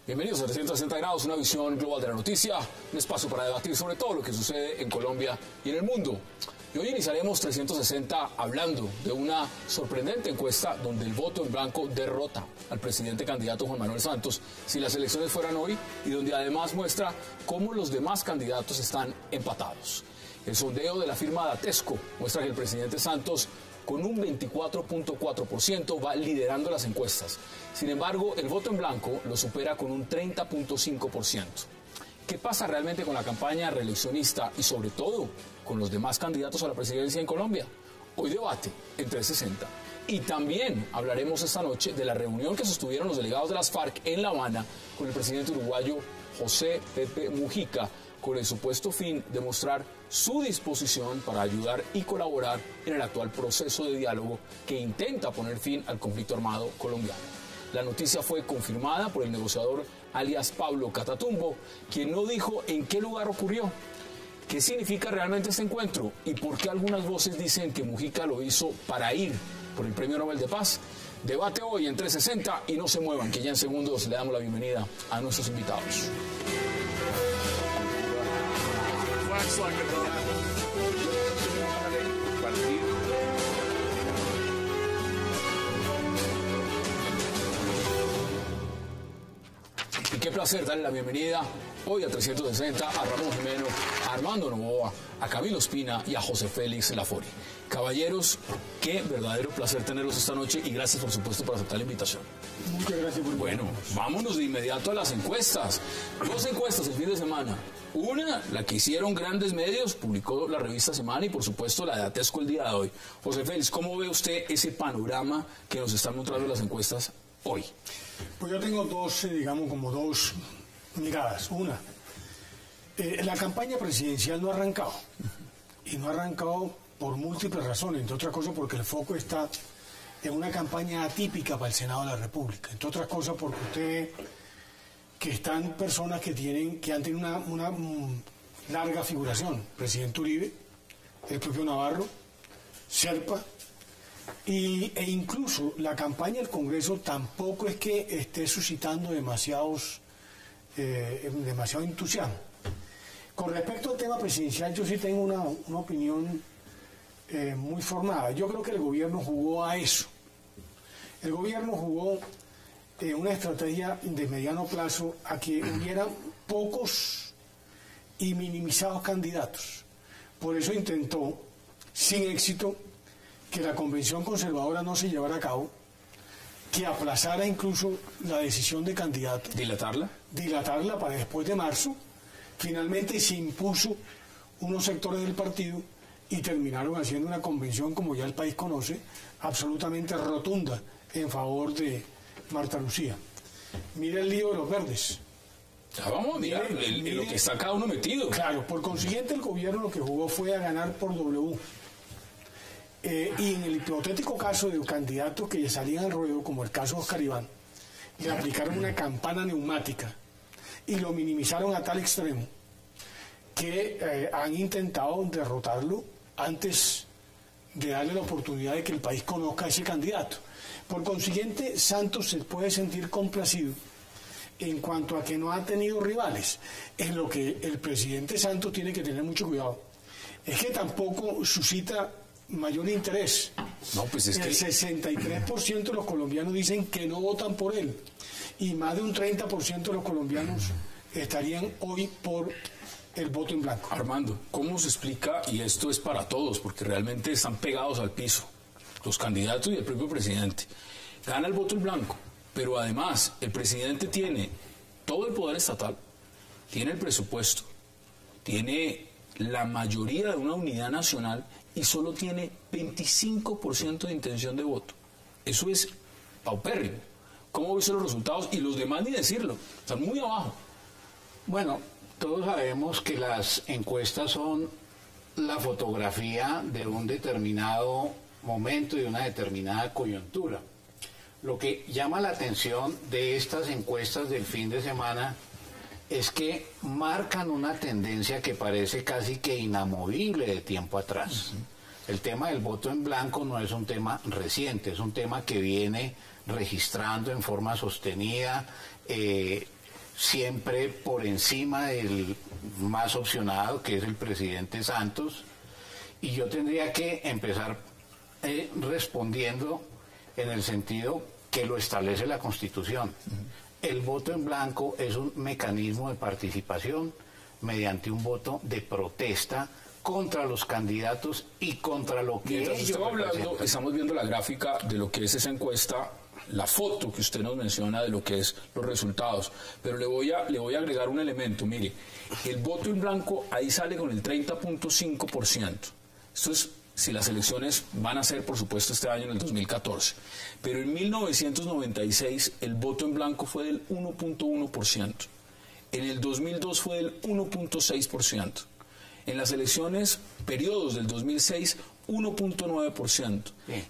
Bienvenidos a 360 grados, una visión global de la noticia, un espacio para debatir sobre todo lo que sucede en Colombia y en el mundo. Y hoy iniciaremos 360 hablando de una sorprendente encuesta donde el voto en blanco derrota al presidente candidato Juan Manuel Santos si las elecciones fueran hoy, y donde además muestra cómo los demás candidatos están empatados. El sondeo de la firma Datesco muestra que el presidente Santos, con un 24.4%, va liderando las encuestas. Sin embargo, el voto en blanco lo supera con un 30.5%. ¿Qué pasa realmente con la campaña reeleccionista y sobre todo con los demás candidatos a la presidencia en Colombia? Hoy debate en 360. Y también hablaremos esta noche de la reunión que sostuvieron los delegados de las FARC en La Habana con el presidente uruguayo José Pepe Mujica, con el supuesto fin de mostrar su disposición para ayudar y colaborar en el actual proceso de diálogo que intenta poner fin al conflicto armado colombiano. La noticia fue confirmada por el negociador alias Pablo Catatumbo, quien no dijo en qué lugar ocurrió, qué significa realmente este encuentro y por qué algunas voces dicen que Mujica lo hizo para ir por el Premio Nobel de Paz. Debate hoy en 360 y no se muevan, que ya en segundos le damos la bienvenida a nuestros invitados. Y qué placer darle la bienvenida hoy a 360 a Ramón Jimeno, a Armando Novoa, a Camilo Espina y a José Félix Lafori. Caballeros, qué verdadero placer tenerlos esta noche y gracias por supuesto por aceptar la invitación. Muchas gracias por Bueno, vámonos de inmediato a las encuestas. Dos encuestas el fin de semana. Una, la que hicieron grandes medios, publicó la revista Semana, y por supuesto la de Datesco el día de hoy. José Félix, ¿cómo ve usted ese panorama que nos están mostrando las encuestas hoy? Pues yo tengo dos miradas. Una, la campaña presidencial no ha arrancado. Y no ha arrancado por múltiples razones, entre otras cosas porque el foco está en una campaña atípica para el Senado de la República. Entre otras cosas porque usted ve que están personas que han tenido una larga figuración. Presidente Uribe, el propio Navarro, Serpa, e incluso la campaña del Congreso tampoco es que esté suscitando demasiado entusiasmo. Con respecto al tema presidencial, yo sí tengo una opinión muy formada. Yo creo que el gobierno jugó a eso. El gobierno jugó una estrategia de mediano plazo a que hubiera pocos y minimizados candidatos. Por eso intentó, sin éxito, que la convención conservadora no se llevara a cabo, que aplazara incluso la decisión de candidato. ¿Dilatarla? Dilatarla para después de marzo. Finalmente se impuso unos sectores del partido y terminaron haciendo una convención, como ya el país conoce, absolutamente rotunda en favor de Marta Lucía. Mira el lío de los verdes. Ya vamos a mirar lo que está cada uno metido. Claro, por consiguiente el gobierno lo que jugó fue a ganar por W. Y en el hipotético caso de candidatos que ya salían al ruedo, como el caso de Oscar Iván, le aplicaron una campana neumática y lo minimizaron a tal extremo que han intentado derrotarlo antes de darle la oportunidad de que el país conozca a ese candidato. Por consiguiente, Santos se puede sentir complacido en cuanto a que no ha tenido rivales. En lo que el presidente Santos tiene que tener mucho cuidado es que tampoco suscita mayor interés. No, pues es el 63% de los colombianos dicen que no votan por él y más de un 30% de los colombianos estarían hoy por el voto en blanco. Armando, ¿cómo se explica? Y esto es para todos, porque realmente están pegados al piso, los candidatos y el propio presidente. Gana el voto en blanco, pero además el presidente tiene todo el poder estatal, tiene el presupuesto, tiene la mayoría de una unidad nacional y solo tiene 25% de intención de voto. Eso es paupérrimo. ¿Cómo viste los resultados? Y los demás ni decirlo, están muy abajo. Bueno, todos sabemos que las encuestas son la fotografía de un determinado momento y de una determinada coyuntura. Lo que llama la atención de estas encuestas del fin de semana es que marcan una tendencia que parece casi que inamovible de tiempo atrás. El tema del voto en blanco no es un tema reciente, es un tema que viene registrando en forma sostenida, siempre por encima del más opcionado, que es el presidente Santos. Y yo tendría que empezar respondiendo en el sentido que lo establece la Constitución. El voto en blanco es un mecanismo de participación mediante un voto de protesta contra los candidatos y contra lo que mientras ellos estamos hablando, representan. estamos viendo la gráfica de lo que es esa encuesta, la foto que usted nos menciona de lo que es los resultados, pero le voy a agregar un elemento. Mire, el voto en blanco ahí sale con el 30.5%. Esto es si las elecciones van a ser, por supuesto, este año en el 2014. Pero en 1996 el voto en blanco fue del 1.1%. En el 2002 fue del 1.6%. En las elecciones, periodos del 2006, 1.9%.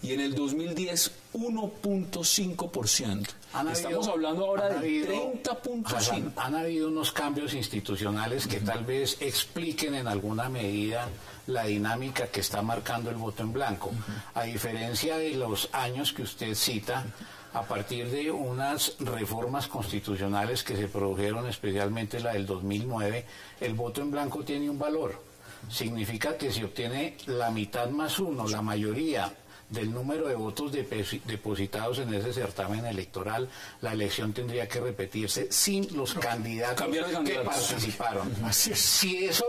Y en el 2010, 1.5%. Estamos hablando ahora del 30.5%. Han habido unos cambios institucionales que tal vez expliquen en alguna medida la dinámica que está marcando el voto en blanco. A diferencia de los años que usted cita, a partir de unas reformas constitucionales que se produjeron, especialmente la del 2009, el voto en blanco tiene un valor. Significa que si obtiene la mitad más uno, la mayoría del número de votos depositados en ese certamen electoral, la elección tendría que repetirse sin los candidatos que participaron. Si eso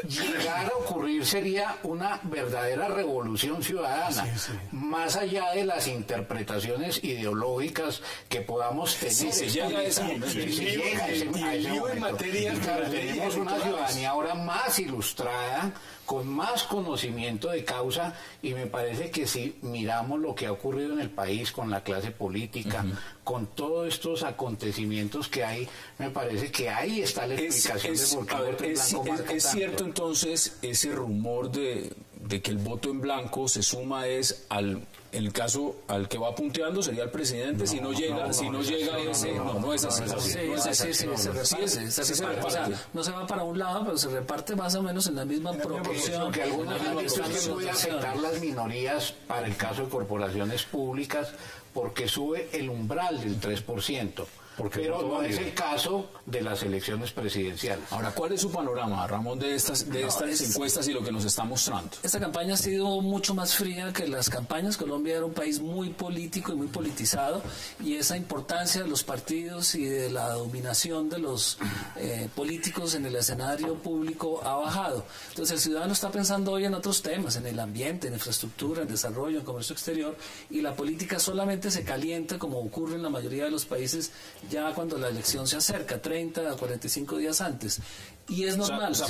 llegara a ocurrir, sería una verdadera revolución ciudadana, más allá de las interpretaciones ideológicas que podamos tener. Tenemos una ciudadanía ahora más ilustrada, con más conocimiento de causa, y me parece que si miramos lo que ha ocurrido en el país con la clase política, con todos estos acontecimientos que hay, me parece que ahí está la explicación de por qué el voto en blanco marca tanto. ¿Es cierto entonces ese rumor de que el voto en blanco se suma es en el caso al que va punteando sería el presidente? Si no llega ese, no es así. No se va para un lado, pero se reparte más o menos en la misma proporción. Que algunos han dicho que puede afectar las minorías para el caso de corporaciones públicas, porque sube el umbral del 3%. Pero no es el caso de las elecciones presidenciales. Ahora, ¿cuál es su panorama, Ramón, de estas encuestas y lo que nos está mostrando? Esta campaña ha sido mucho más fría que las campañas. Colombia era un país muy político y muy politizado, y esa importancia de los partidos y de la dominación de los políticos en el escenario público ha bajado. Entonces el ciudadano está pensando hoy en otros temas, en el ambiente, en infraestructura, en desarrollo, en comercio exterior, y la política solamente se calienta, como ocurre en la mayoría de los países, ya cuando la elección se acerca, 30 a 45 días antes. Y es normal, si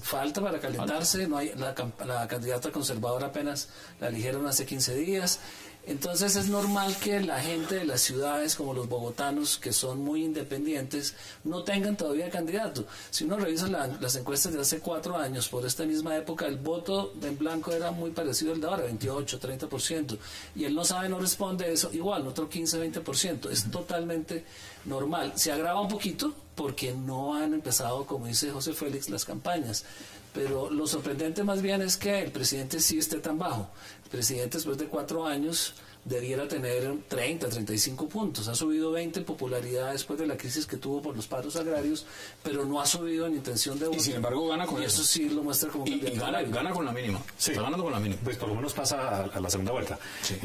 falta para calentarse, no hay, la candidata conservadora apenas la eligieron hace 15 días. Entonces es normal que la gente de las ciudades, como los bogotanos, que son muy independientes, no tengan todavía candidato. Si uno revisa las encuestas de hace 4 años, por esta misma época, el voto en blanco era muy parecido al de ahora, 28, 30%. Y él no sabe, no responde eso, igual, otro 15, 20%. Es totalmente normal. Se agrava un poquito porque no han empezado, como dice José Félix, las campañas. Pero lo sorprendente más bien es que el presidente sí esté tan bajo. El presidente, después de 4 años, debiera tener 30, 35 puntos. Ha subido 20 en popularidad después de la crisis que tuvo por los paros agrarios, pero no ha subido en intención de voto. Y sin embargo gana con eso. Sí lo muestra como gana con la mínima. Sí. Está ganando con la mínima. Pues por lo menos pasa a la segunda vuelta. Sí.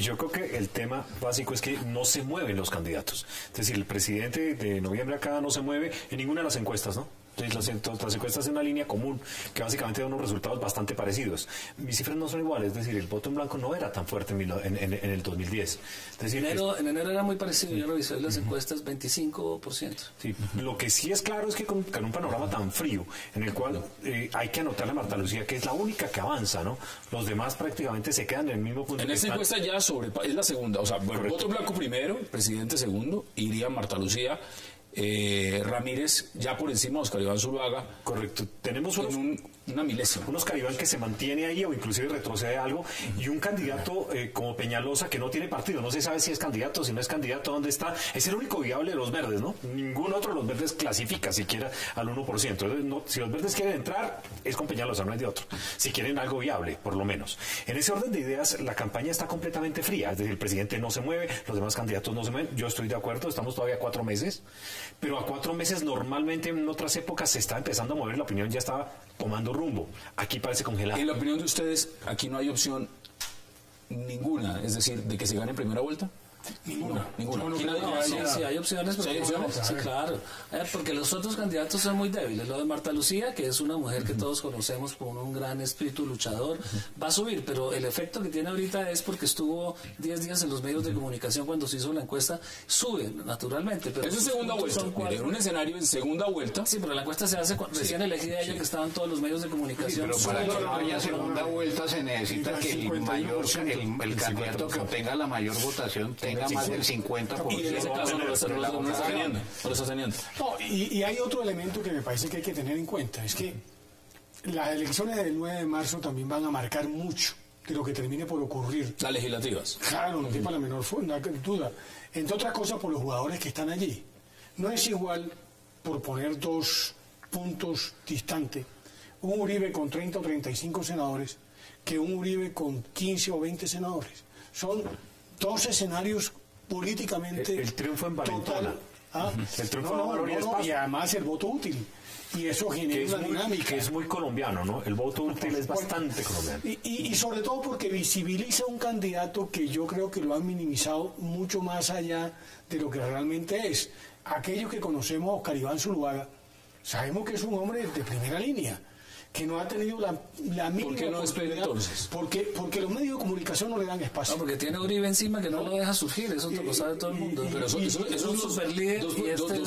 Yo creo que el tema básico es que no se mueven los candidatos. Es decir, el presidente de noviembre acá no se mueve en ninguna de las encuestas, ¿no? Entonces, las encuestas en una línea común que básicamente da unos resultados bastante parecidos. Mis cifras no son iguales, es decir, el voto en blanco no era tan fuerte en el 2010. Es decir, en enero era muy parecido, yo revisé las encuestas, 25%. Sí, lo que sí es claro es que con un panorama tan frío, en el cual hay que anotarle a Marta Lucía, que es la única que avanza, ¿no? Los demás prácticamente se quedan en el mismo punto. En esta encuesta ya es la segunda, o sea, bueno, voto en blanco primero, presidente segundo, iría Marta Lucía. Ramírez ya por encima de Oscar Iván Zuluaga. Correcto. Tenemos Una milésima. Un Oscar Iván que se mantiene ahí o inclusive retrocede algo, y un candidato como Peñalosa que no tiene partido, no se sabe si es candidato, si no es candidato, dónde está. Es el único viable de los verdes, ¿no? Ningún otro de los verdes clasifica siquiera al 1%. Entonces, no, si los verdes quieren entrar, es con Peñalosa, no es de otro. Si quieren algo viable, por lo menos. En ese orden de ideas, la campaña está completamente fría. Es decir, el presidente no se mueve, los demás candidatos no se mueven. Yo estoy de acuerdo, estamos todavía a 4 meses. Pero a 4 meses, normalmente en otras épocas se está empezando a mover, la opinión ya estaba tomando rumbo. Aquí parece congelado. En la opinión de ustedes, aquí no hay opción ninguna, es decir, de que se gane en primera vuelta. Ninguna. Aquí nadie- Sí, hay opciones, pero ¿Sí hay opciones? Sí, claro. Porque los otros candidatos son muy débiles. Lo de Marta Lucía, que es una mujer que todos conocemos con un gran espíritu luchador, va a subir, pero el efecto que tiene ahorita es porque estuvo 10 días en los medios de comunicación cuando se hizo la encuesta, sube naturalmente. Pero Eso es segunda vuelta. son Mire, un escenario en segunda vuelta. Sí, pero la encuesta se hace recién elegida ella, que estaban todos los medios de comunicación. Pero para Sube. que no haya segunda vuelta se necesita que el candidato que obtenga la mayor votación tenga más del 50%. Y en ese caso no lo está teniendo. No lo está teniendo. No, y hay otro elemento que me parece que hay que tener en cuenta, es que las elecciones del 9 de marzo también van a marcar mucho de lo que termine por ocurrir. Las legislativas. Claro, no quepa la menor duda. Entre otras cosas, por los jugadores que están allí. No es igual, por poner 2 puntos distantes, un Uribe con 30 o 35 senadores que un Uribe con 15 o 20 senadores. Son 2 escenarios políticamente... El triunfo en Valentona. El triunfo No, de Valoria no, Esparza. y además el voto útil. Y eso Que genera es una dinámica. que es muy colombiano, ¿no? El voto útil es bastante colombiano. Y sobre todo porque visibiliza un candidato que yo creo que lo han minimizado mucho más allá de lo que realmente es. Aquellos que conocemos a Oscar Iván Zuluaga, sabemos que es un hombre de primera línea, que no ha tenido la mínima ¿Por qué no despide oportunidad, entonces? porque los medios de comunicación no le dan espacio. No, porque tiene Uribe encima que no lo deja surgir, eso lo sabe todo el mundo. Pero eso es un super líder. dos Y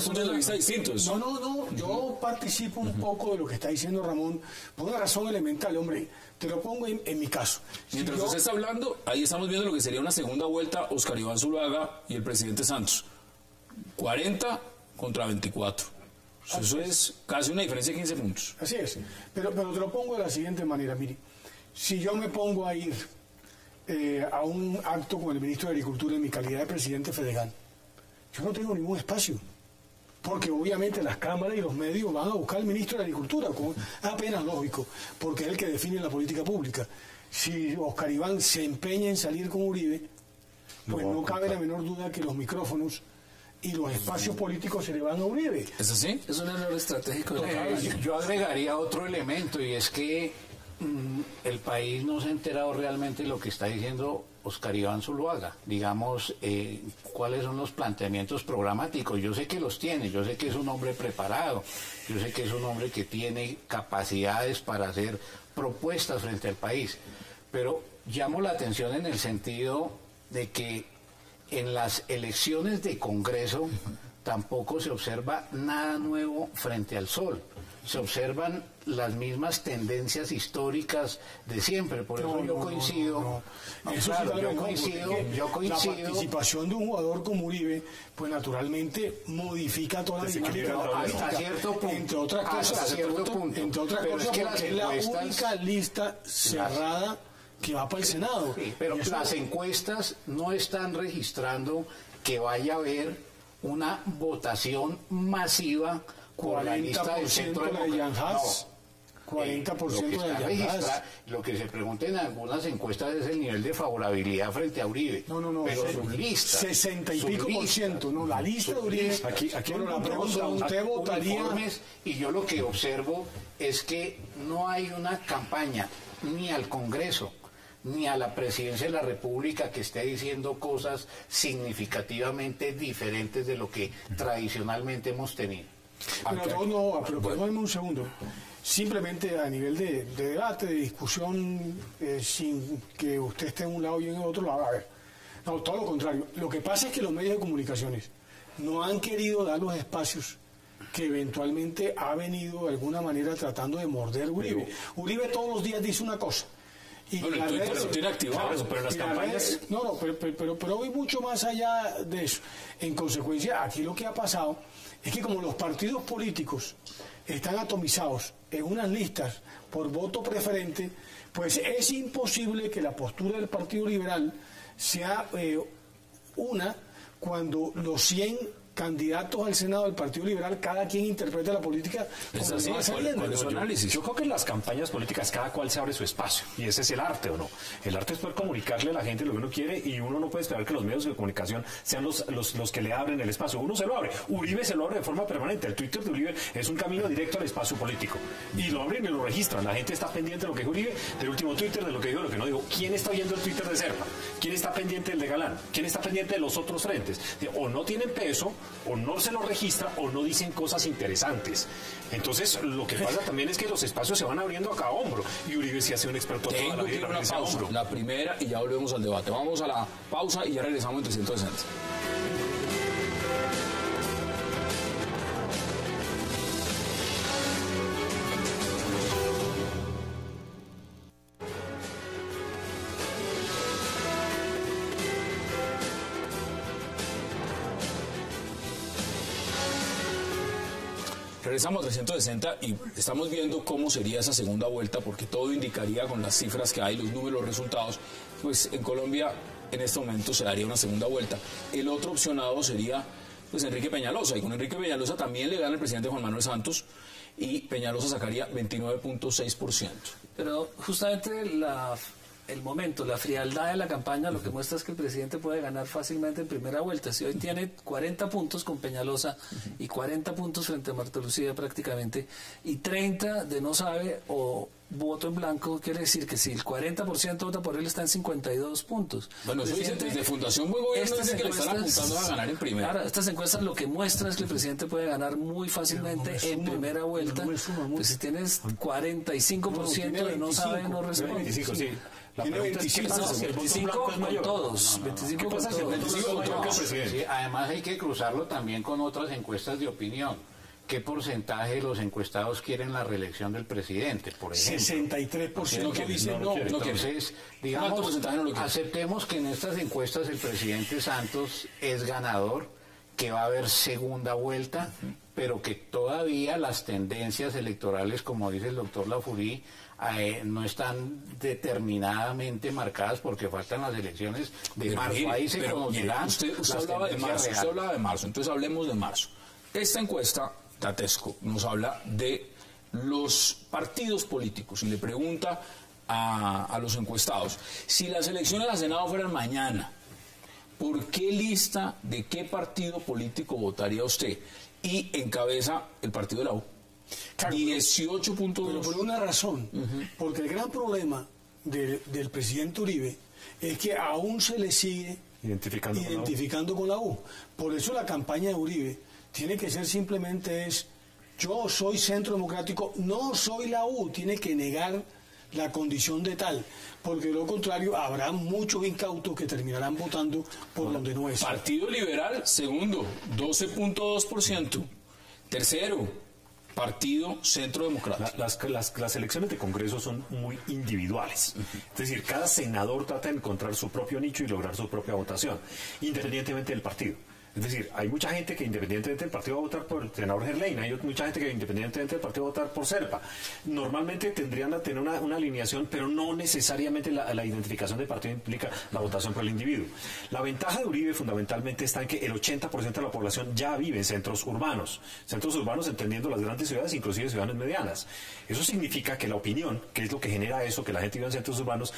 puntos de vista distintos. No, yo participo un poco de lo que está diciendo Ramón por una razón elemental, hombre. Te lo pongo en mi caso. Mientras usted está hablando, ahí estamos viendo lo que sería una segunda vuelta, Oscar Iván Zuluaga y el presidente Santos. 40 contra 24. Eso es casi una diferencia de 15 puntos. Así es, pero te lo pongo de la siguiente manera, mire, si yo me pongo a ir a un acto con el ministro de Agricultura en mi calidad de presidente Fedegan, yo no tengo ningún espacio, porque obviamente las cámaras y los medios van a buscar al ministro de Agricultura, como apenas lógico, porque es el que define la política pública. Si Oscar Iván se empeña en salir con Uribe, pues no cabe la menor duda que los micrófonos y los espacios políticos se le van a Uribe. ¿Es así? Es un error estratégico. Yo agregaría otro elemento, y es que el país no se ha enterado realmente de lo que está diciendo Oscar Iván Zuluaga. Digamos, cuáles son los planteamientos programáticos. Yo sé que los tiene, yo sé que es un hombre preparado, yo sé que es un hombre que tiene capacidades para hacer propuestas frente al país, pero llamo la atención en el sentido de que en las elecciones de Congreso tampoco se observa nada nuevo frente al sol. Se observan las mismas tendencias históricas de siempre. Por eso yo coincido. Yo coincido. La participación de un jugador como Uribe, pues naturalmente modifica toda la dinámica. Hasta cierto punto. Entre otras cosas, Hasta cierto punto. Entre otras Pero cosas, es que porque es la única lista cerrada que va para el Senado. Sí, pero las encuestas no están registrando que vaya a haber una votación masiva por la lista del Centro de Jan Haas. 40% de Jan Haas. Lo que se pregunta en algunas encuestas es el nivel de favorabilidad frente a Uribe. No. Pero su lista. 60 y pico por ciento. No, la lista de Uribe. Aquí la pregunta, ¿usted votaría? Y yo lo que observo es que no hay una campaña ni al Congreso ni a la presidencia de la República que esté diciendo cosas significativamente diferentes de lo que tradicionalmente hemos tenido. Pero perdóneme un segundo. Simplemente a nivel de debate, de discusión, sin que usted esté en un lado y en el otro lado. A ver, no, todo lo contrario. Lo que pasa es que los medios de comunicaciones no han querido dar los espacios que eventualmente ha venido de alguna manera tratando de morder Uribe. Uribe todos los días dice una cosa. Y bueno, lo tiene activado, claro, pero las campañas... pero voy mucho más allá de eso. En consecuencia, aquí lo que ha pasado es que como los partidos políticos están atomizados en unas listas por voto preferente, pues es imposible que la postura del Partido Liberal sea una cuando los 100 candidatos al Senado del Partido Liberal, cada quien interpreta la política como le va saliendo. Yo creo que en las campañas políticas cada cual se abre su espacio, y ese es el arte, ¿o no? El arte es poder comunicarle a la gente lo que uno quiere, y uno no puede esperar que los medios de comunicación sean los que le abren el espacio. Uno se lo abre. Uribe se lo abre de forma permanente. El Twitter de Uribe es un camino directo al espacio político, y lo abren y lo registran. La gente está pendiente de lo que dijo Uribe, del último Twitter, de lo que dijo, de lo que no dijo. ¿Quién está viendo el Twitter de Serpa? ¿Quién está pendiente del de Galán? ¿Quién está pendiente de los otros frentes? O no tienen peso, o no se lo registra, o no dicen cosas interesantes. Entonces, lo que pasa también es que los espacios se van abriendo a cada hombro, y Uribe sí ha sido un experto toda la vida. Una pausa, la primera, y ya volvemos al debate. Vamos a la pausa y ya regresamos en 360. Regresamos a 360 y estamos viendo cómo sería esa segunda vuelta, porque todo indicaría, con las cifras que hay, los números, los resultados, pues en Colombia en este momento se daría una segunda vuelta. El otro opcionado sería pues Enrique Peñalosa, y con Enrique Peñalosa también le gana el presidente Juan Manuel Santos, y Peñalosa sacaría 29.6%. Pero justamente el momento, la frialdad de la campaña, lo que muestra es que el presidente puede ganar fácilmente en primera vuelta. Si hoy tiene 40 puntos con Peñalosa y 40 puntos frente a Marta Lucía prácticamente, y 30 de no sabe o voto en blanco, quiere decir que si el 40% vota por él, está en 52 puntos. Bueno, eso dice desde Fundación Buen Gobierno, dice que le están apuntando a ganar en primera. Ahora, estas encuestas lo que muestran es que el presidente puede ganar muy fácilmente en primera vuelta. Pues si tienes 45% de no sabe, no responde. 25, sí. La Tiene pregunta es, ¿qué pasa si el voto 25 blanco es con mayor? todos. 25 ¿Qué con pasa si el todos. 25 votó que el presidente? Sí, además hay que cruzarlo también con otras encuestas de opinión. ¿Qué porcentaje de los encuestados quieren la reelección del presidente, por ejemplo? 63% que dicen no. Entonces, digamos, aceptemos que en estas encuestas el presidente Santos es ganador, que va a haber segunda vuelta, pero que todavía las tendencias electorales, como dice el doctor Lafourcade, no están determinadamente marcadas porque faltan las elecciones de marzo. Ahí se conocerán. Usted hablaba de marzo, entonces hablemos de marzo. Esta encuesta, Tatesco, nos habla de los partidos políticos y le pregunta a los encuestados: si las elecciones al Senado fueran mañana, ¿por qué lista de qué partido político votaría usted? Y encabeza el partido de la U. 18.2. Pero por una razón, porque el gran problema del presidente Uribe es que aún se le sigue identificando con la U. Por eso la campaña de Uribe tiene que ser simplemente yo soy Centro Democrático, no soy la U, tiene que negar la condición de tal, porque de lo contrario habrá muchos incautos que terminarán votando por donde no es. Partido Liberal, segundo, 12.2%. Tercero, Partido Centro Democrático. Las elecciones de Congreso son muy individuales. Es decir, cada senador trata de encontrar su propio nicho y lograr su propia votación, independientemente del partido. Es decir, hay mucha gente que independientemente del partido va a votar por el senador Gerlain, hay mucha gente que independientemente del partido va a votar por Serpa. Normalmente tendrían a tener una alineación, pero no necesariamente la identificación del partido implica la votación por el individuo. La ventaja de Uribe fundamentalmente está en que el 80% de la población ya vive en centros urbanos entendiendo las grandes ciudades, inclusive ciudades medianas. Eso significa que la opinión, que es lo que genera eso, que la gente vive en centros urbanos,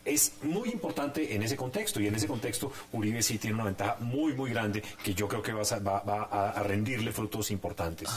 es muy importante en ese contexto, y en ese contexto Uribe sí tiene una ventaja muy, muy grande, que yo creo que va a rendirle frutos importantes.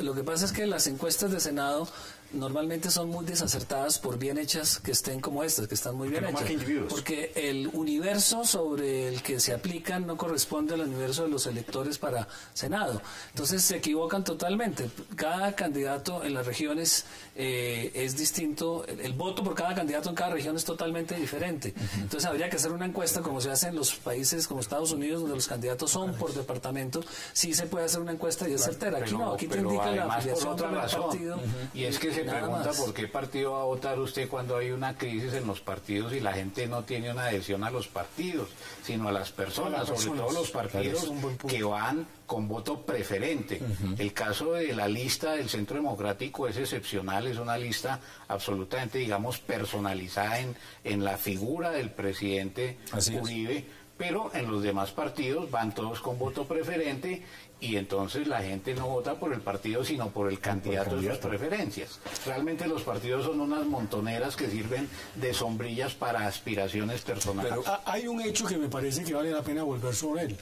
Lo que pasa es que las encuestas de Senado normalmente son muy desacertadas, por bien hechas que estén como estas, que están muy bien hechas. Porque el universo sobre el que se aplican no corresponde al universo de los electores para Senado. Entonces se equivocan totalmente. Cada candidato en las regiones es distinto. El voto por cada candidato en cada región es totalmente diferente. Entonces habría que hacer una encuesta, como se hace en los países como Estados Unidos, donde los candidatos son por departamento. Sí se puede hacer una encuesta y es certera. Aquí no, aquí te indica la afiliación por otra razón, partido. Y es que ese se nada pregunta más. por qué partido va a votar usted cuando hay una crisis en los partidos y la gente no tiene una adhesión a los partidos, sino a las personas, sobre todo los partidos Claro, es un buen punto. que van con voto preferente. El caso de la lista del Centro Democrático es excepcional, es una lista absolutamente, digamos, personalizada en la figura del presidente Así es. Uribe, pero en los demás partidos van todos con voto preferente y entonces la gente no vota por el partido sino por el candidato de sus preferencias. Realmente los partidos son unas montoneras que sirven de sombrillas para aspiraciones personales. Hay un hecho que me parece que vale la pena volver sobre él.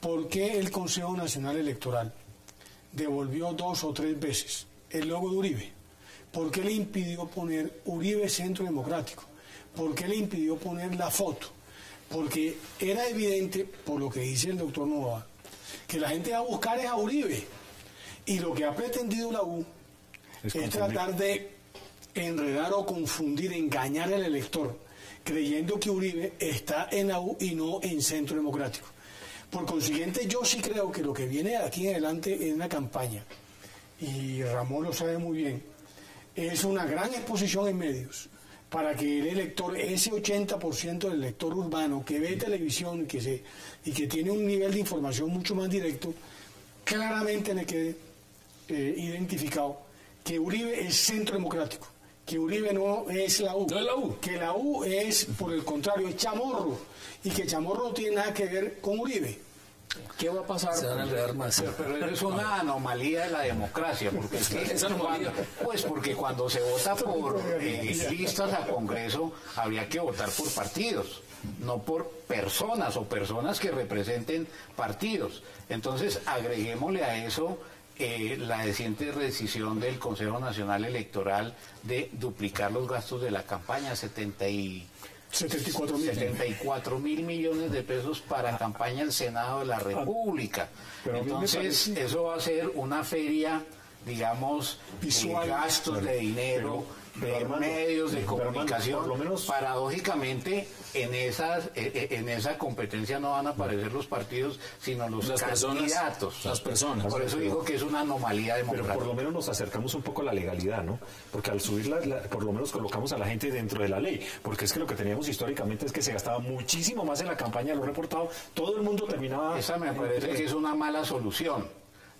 ¿Por qué el Consejo Nacional Electoral devolvió 2 o 3 veces el logo de Uribe? ¿Por qué le impidió poner Uribe Centro Democrático? ¿Por qué le impidió poner la foto? Porque era evidente, por lo que dice el doctor Novoa, que la gente va a buscar es a Uribe. Y lo que ha pretendido la U es tratar de enredar o confundir, engañar al elector, creyendo que Uribe está en la U y no en Centro Democrático. Por consiguiente, yo sí creo que lo que viene aquí en adelante es una campaña, y Ramón lo sabe muy bien, es una gran exposición en medios para que el elector, ese 80% del elector urbano que ve televisión y que tiene un nivel de información mucho más directo, claramente le quede identificado que Uribe es Centro Democrático, que Uribe no es la U, No es la U. que la U es, por el contrario, es Chamorro, y que Chamorro no tiene nada que ver con Uribe. ¿Qué va a pasar? Se van a enredar más. Pero es una anomalía de la democracia, porque es que Esa anomalía. pues porque cuando se vota por listas a Congreso habría que votar por partidos, no por personas o personas que representen partidos. Entonces agreguémosle a eso la reciente decisión del Consejo Nacional Electoral de duplicar los gastos de la campaña, 74 mil millones de pesos para campaña al Senado de la República. Pero a mí me Entonces, parece- eso va a ser una feria, digamos, Visual. de gastos de dinero, pero de Armando, medios de pero Armando, comunicación. por lo menos- Paradójicamente, en esa competencia no van a aparecer los partidos, sino los Las personas, candidatos. las personas. Por eso digo que es una anomalía Pero democrática. por lo menos nos acercamos un poco a la legalidad, ¿no? Porque al subir por lo menos colocamos a la gente dentro de la ley. Porque es que lo que teníamos históricamente es que se gastaba muchísimo más en la campaña, lo reportado, todo el mundo terminaba... Esa me parece que es una mala solución,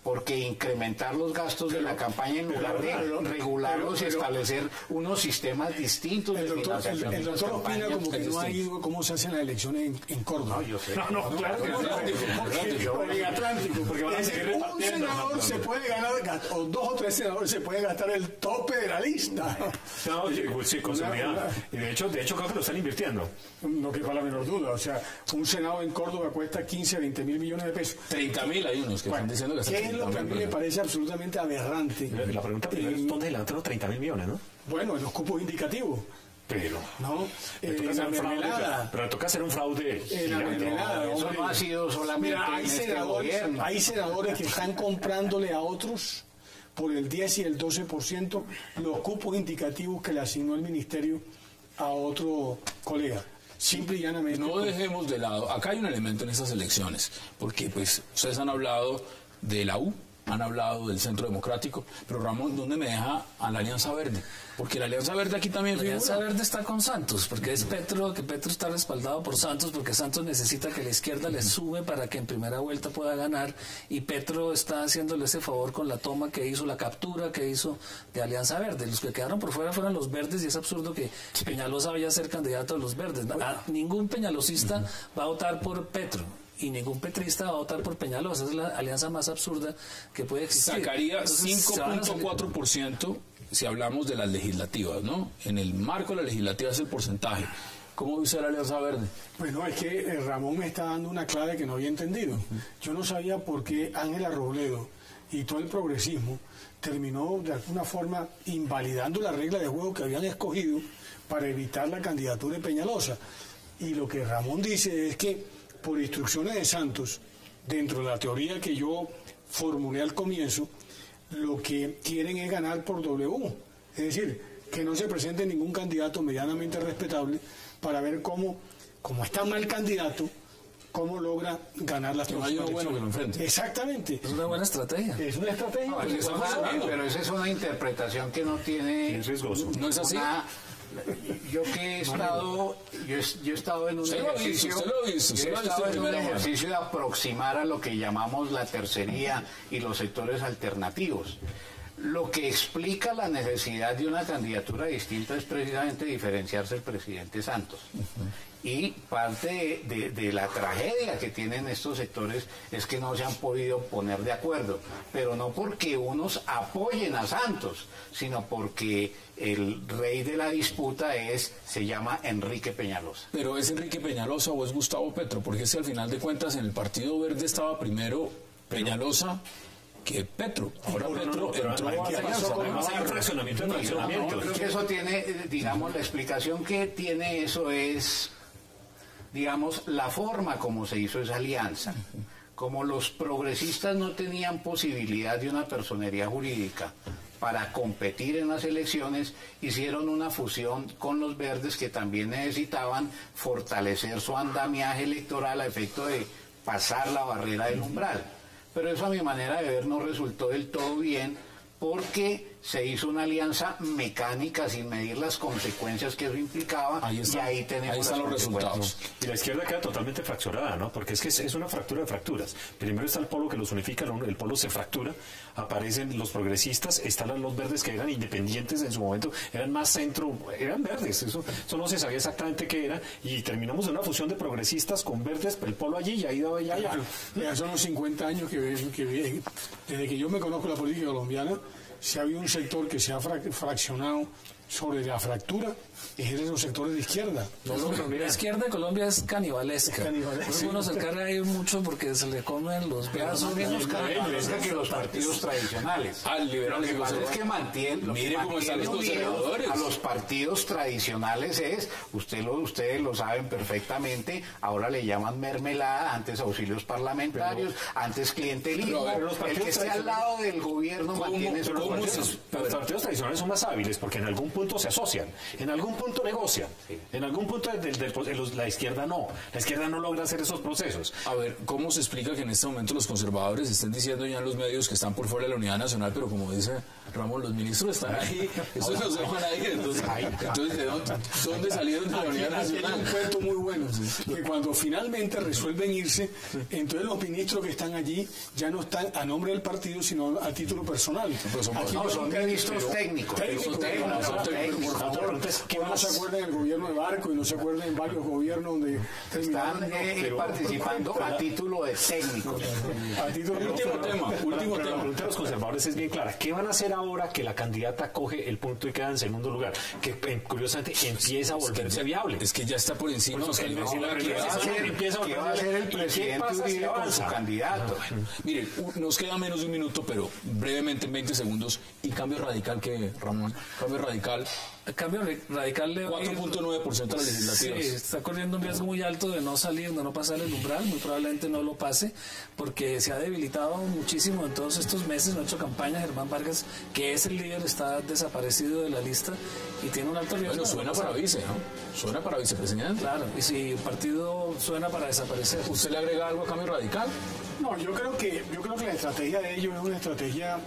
porque incrementar los gastos de la campaña en lugar de regularlos y establecer unos sistemas distintos de El doctor, financiación. el de las doctor opina campañas. como que no ha ido cómo se hacen las elecciones en Córdoba. No, yo sé. No, claro que no. Porque en Atlántico, Porque van a es seguir decir, un repartiendo, senador se puede ganar, o 2 o 3 senadores se puede gastar el tope de la lista. No, sí, con seguridad. Y de hecho creo que lo están invirtiendo. No quepa la menor duda. O sea, un senado en Córdoba cuesta 15 a 20 mil millones de pesos. 30.000 hay unos que Bueno, están diciendo que están ¿qué es lo que a mí me 30.000. parece absolutamente aberrante? La pregunta primero es, ¿dónde le dan los 30.000 millones, no? Bueno, en los cupos indicativos, Pero... ¿no? le toca En hacer la un fraude, mermelada. pero le toca hacer un fraude. En la gigante. mermelada, Eso hombre. no ha sido solamente Mira, en este gobierno. hay senadores que están comprándole a otros por el 10 y el 12% los cupos indicativos que le asignó el ministerio a otro colega. Simple y llanamente. No dejemos de lado, acá hay un elemento en estas elecciones, porque pues ustedes han hablado de la U, han hablado del Centro Democrático, pero Ramón, ¿dónde me deja a la Alianza Verde? Porque la Alianza Verde aquí también La figura. Alianza Verde está con Santos, porque es Petro, que Petro está respaldado por Santos, porque Santos necesita que la izquierda le sube para que en primera vuelta pueda ganar, y Petro está haciéndole ese favor con la toma que hizo, la captura que hizo de Alianza Verde. Los que quedaron por fuera fueron los verdes, y es absurdo que Peñalosa vaya a ser candidato de los verdes. Ningún peñalosista va a votar por Petro, y ningún petrista va a votar por Peñalosa. Esa es la alianza más absurda que puede existir. Sacaría Entonces, se van a salir- 5.4% si hablamos de las legislativas, ¿no? En el marco de la legislativa es el porcentaje. ¿Cómo dice la Alianza Verde? Bueno, es que Ramón me está dando una clave que no había entendido. Yo no sabía por qué Ángela Robledo y todo el progresismo terminó de alguna forma invalidando la regla de juego que habían escogido para evitar la candidatura de Peñalosa. Y lo que Ramón dice es que por instrucciones de Santos, dentro de la teoría que yo formulé al comienzo, lo que quieren es ganar por W. Es decir, que no se presente ningún candidato medianamente respetable para ver cómo está mal candidato, cómo logra ganar las próximas elecciones. Bueno que lo enfrente. Exactamente. Es una buena estrategia. Es una estrategia. No, pero esa es una interpretación que no tiene... Es riesgoso. ¿No es así? Yo que he estado, yo he estado en un ejercicio, ejercicio de aproximar a lo que llamamos la tercería y los sectores alternativos. Lo que explica la necesidad de una candidatura distinta es precisamente diferenciarse del presidente Santos. Y parte de la tragedia que tienen estos sectores es que no se han podido poner de acuerdo, pero no porque unos apoyen a Santos, sino porque el rey de la disputa se llama Enrique Peñalosa. ¿Pero es Enrique Peñalosa o es Gustavo Petro? Porque es que al final de cuentas en el Partido Verde estaba primero Peñalosa que Petro. Ahora Petro entró hay un fraccionamiento. Yo creo que eso tiene, digamos, la explicación que tiene eso es, digamos, la forma como se hizo esa alianza. Como los progresistas no tenían posibilidad de una personería jurídica para competir en las elecciones, hicieron una fusión con los verdes que también necesitaban fortalecer su andamiaje electoral a efecto de pasar la barrera del umbral. Pero eso a mi manera de ver no resultó del todo bien porque se hizo una alianza mecánica sin medir las consecuencias que eso implicaba y ahí tenemos los resultados. Y la izquierda queda totalmente fracturada, ¿no? Porque es que es una fractura de fracturas. Primero está el polo que los unifica, el polo se fractura, aparecen los progresistas, están los verdes que eran independientes en su momento, eran más centro, eran verdes, eso no se sabía exactamente qué era, y terminamos en una fusión de progresistas con verdes, el polo allí y ahí daba ya. Ya son los 50 años que desde que yo me conozco la política colombiana, si ha habido un sector que se ha fraccionado sobre la fractura, es de los sectores de izquierda. La izquierda de Colombia es canibalesca. Uno se carga ahí mucho porque se le comen los brazos. Menos canibalesca que los partidos tradicionales. Lo que pasa es que mantiene a los partidos tradicionales ustedes lo saben perfectamente, ahora le llaman mermelada, antes auxilios parlamentarios, antes clientelismo. El que esté al lado del gobierno mantiene esos partidos. Los partidos tradicionales son más hábiles porque en algún punto se asocian, en algún punto negocian, en algún punto la izquierda no logra hacer esos procesos. A ver, ¿cómo se explica que en este momento los conservadores estén diciendo ya en los medios que están por fuera de la unidad nacional, pero como dice Ramón, los ministros están ahí, eso los dejan ahí, entonces ¿de dónde salieron de la unidad nacional? Hay un cuento muy bueno, que cuando finalmente resuelven irse, entonces los ministros que están allí ya no están a nombre del partido, sino a título personal. Son ministros técnicos. Por favor, que no se acuerden del gobierno de Barco y no se acuerden en varios gobiernos donde están participando a título de técnicos. Último tema. La pregunta de los conservadores es bien clara. ¿Qué van a hacer ahora que la candidata coge el punto y queda en segundo lugar? Que curiosamente empieza a volverse viable. Es que ya está por encima. ¿Qué va a hacer el presidente Uribe con su candidato? Mire, nos queda menos de un minuto, pero brevemente, en 20 segundos. ¿Y cambio radical qué, Ramón? Cambio radical. El cambio radical le 4.9% de las legislativas. Sí, está corriendo un riesgo muy alto de no salir, de no pasar el umbral, muy probablemente no lo pase, porque se ha debilitado muchísimo en todos estos meses, no ha hecho campaña. Germán Vargas, que es el líder, está desaparecido de la lista y tiene un alto riesgo. Bueno, suena para vice, ¿no? Suena para vicepresidente. Claro, y si el partido suena para desaparecer. ¿Usted le agrega algo a cambio radical? No, yo creo que la estrategia de ellos es una estrategia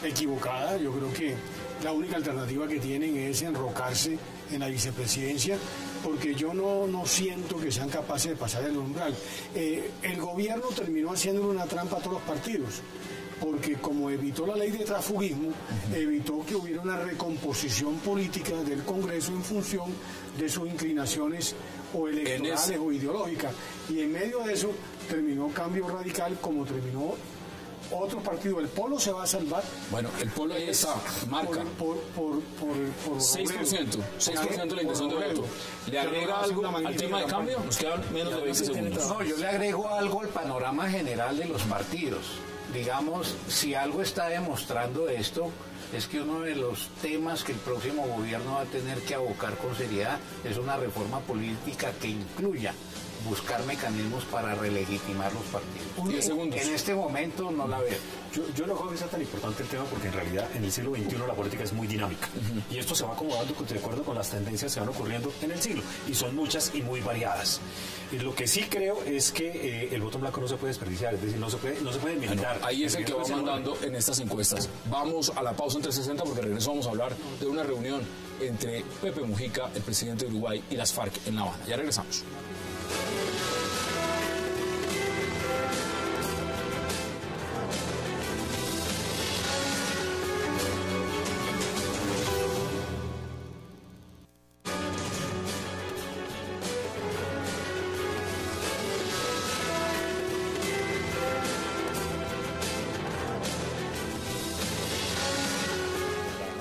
equivocada. Yo creo que la única alternativa que tienen es enrocarse en la vicepresidencia, porque yo no siento que sean capaces de pasar el umbral. El gobierno terminó haciéndole una trampa a todos los partidos, porque como evitó la ley de transfugismo, evitó que hubiera una recomposición política del Congreso en función de sus inclinaciones o electorales o ideológicas. Y en medio de eso terminó Cambio Radical como terminó otro partido. El Polo se va a salvar. Bueno, el Polo ahí está, marca por 6% de la intención de voto. ¿Le agrega algo al tema de cambio? Nos quedan menos de 20 segundos. No, yo le agrego algo al panorama general de los partidos. Digamos, si algo está demostrando esto, es que uno de los temas que el próximo gobierno va a tener que abocar con seriedad es una reforma política que incluya buscar mecanismos para relegitimar los partidos. 10 segundos. En este momento no la veo. Yo no creo que sea tan importante el tema porque en realidad en el siglo XXI la política es muy dinámica y esto se va acomodando de acuerdo con las tendencias que van ocurriendo en el siglo y son muchas y muy variadas. Y lo que sí creo es que el voto en blanco no se puede desperdiciar, es decir, no se puede militar. Ahí es el que va mandando en estas encuestas. Vamos a la pausa en 360 porque regreso vamos a hablar de una reunión entre Pepe Mujica, el presidente de Uruguay, y las FARC en La Habana. Ya regresamos.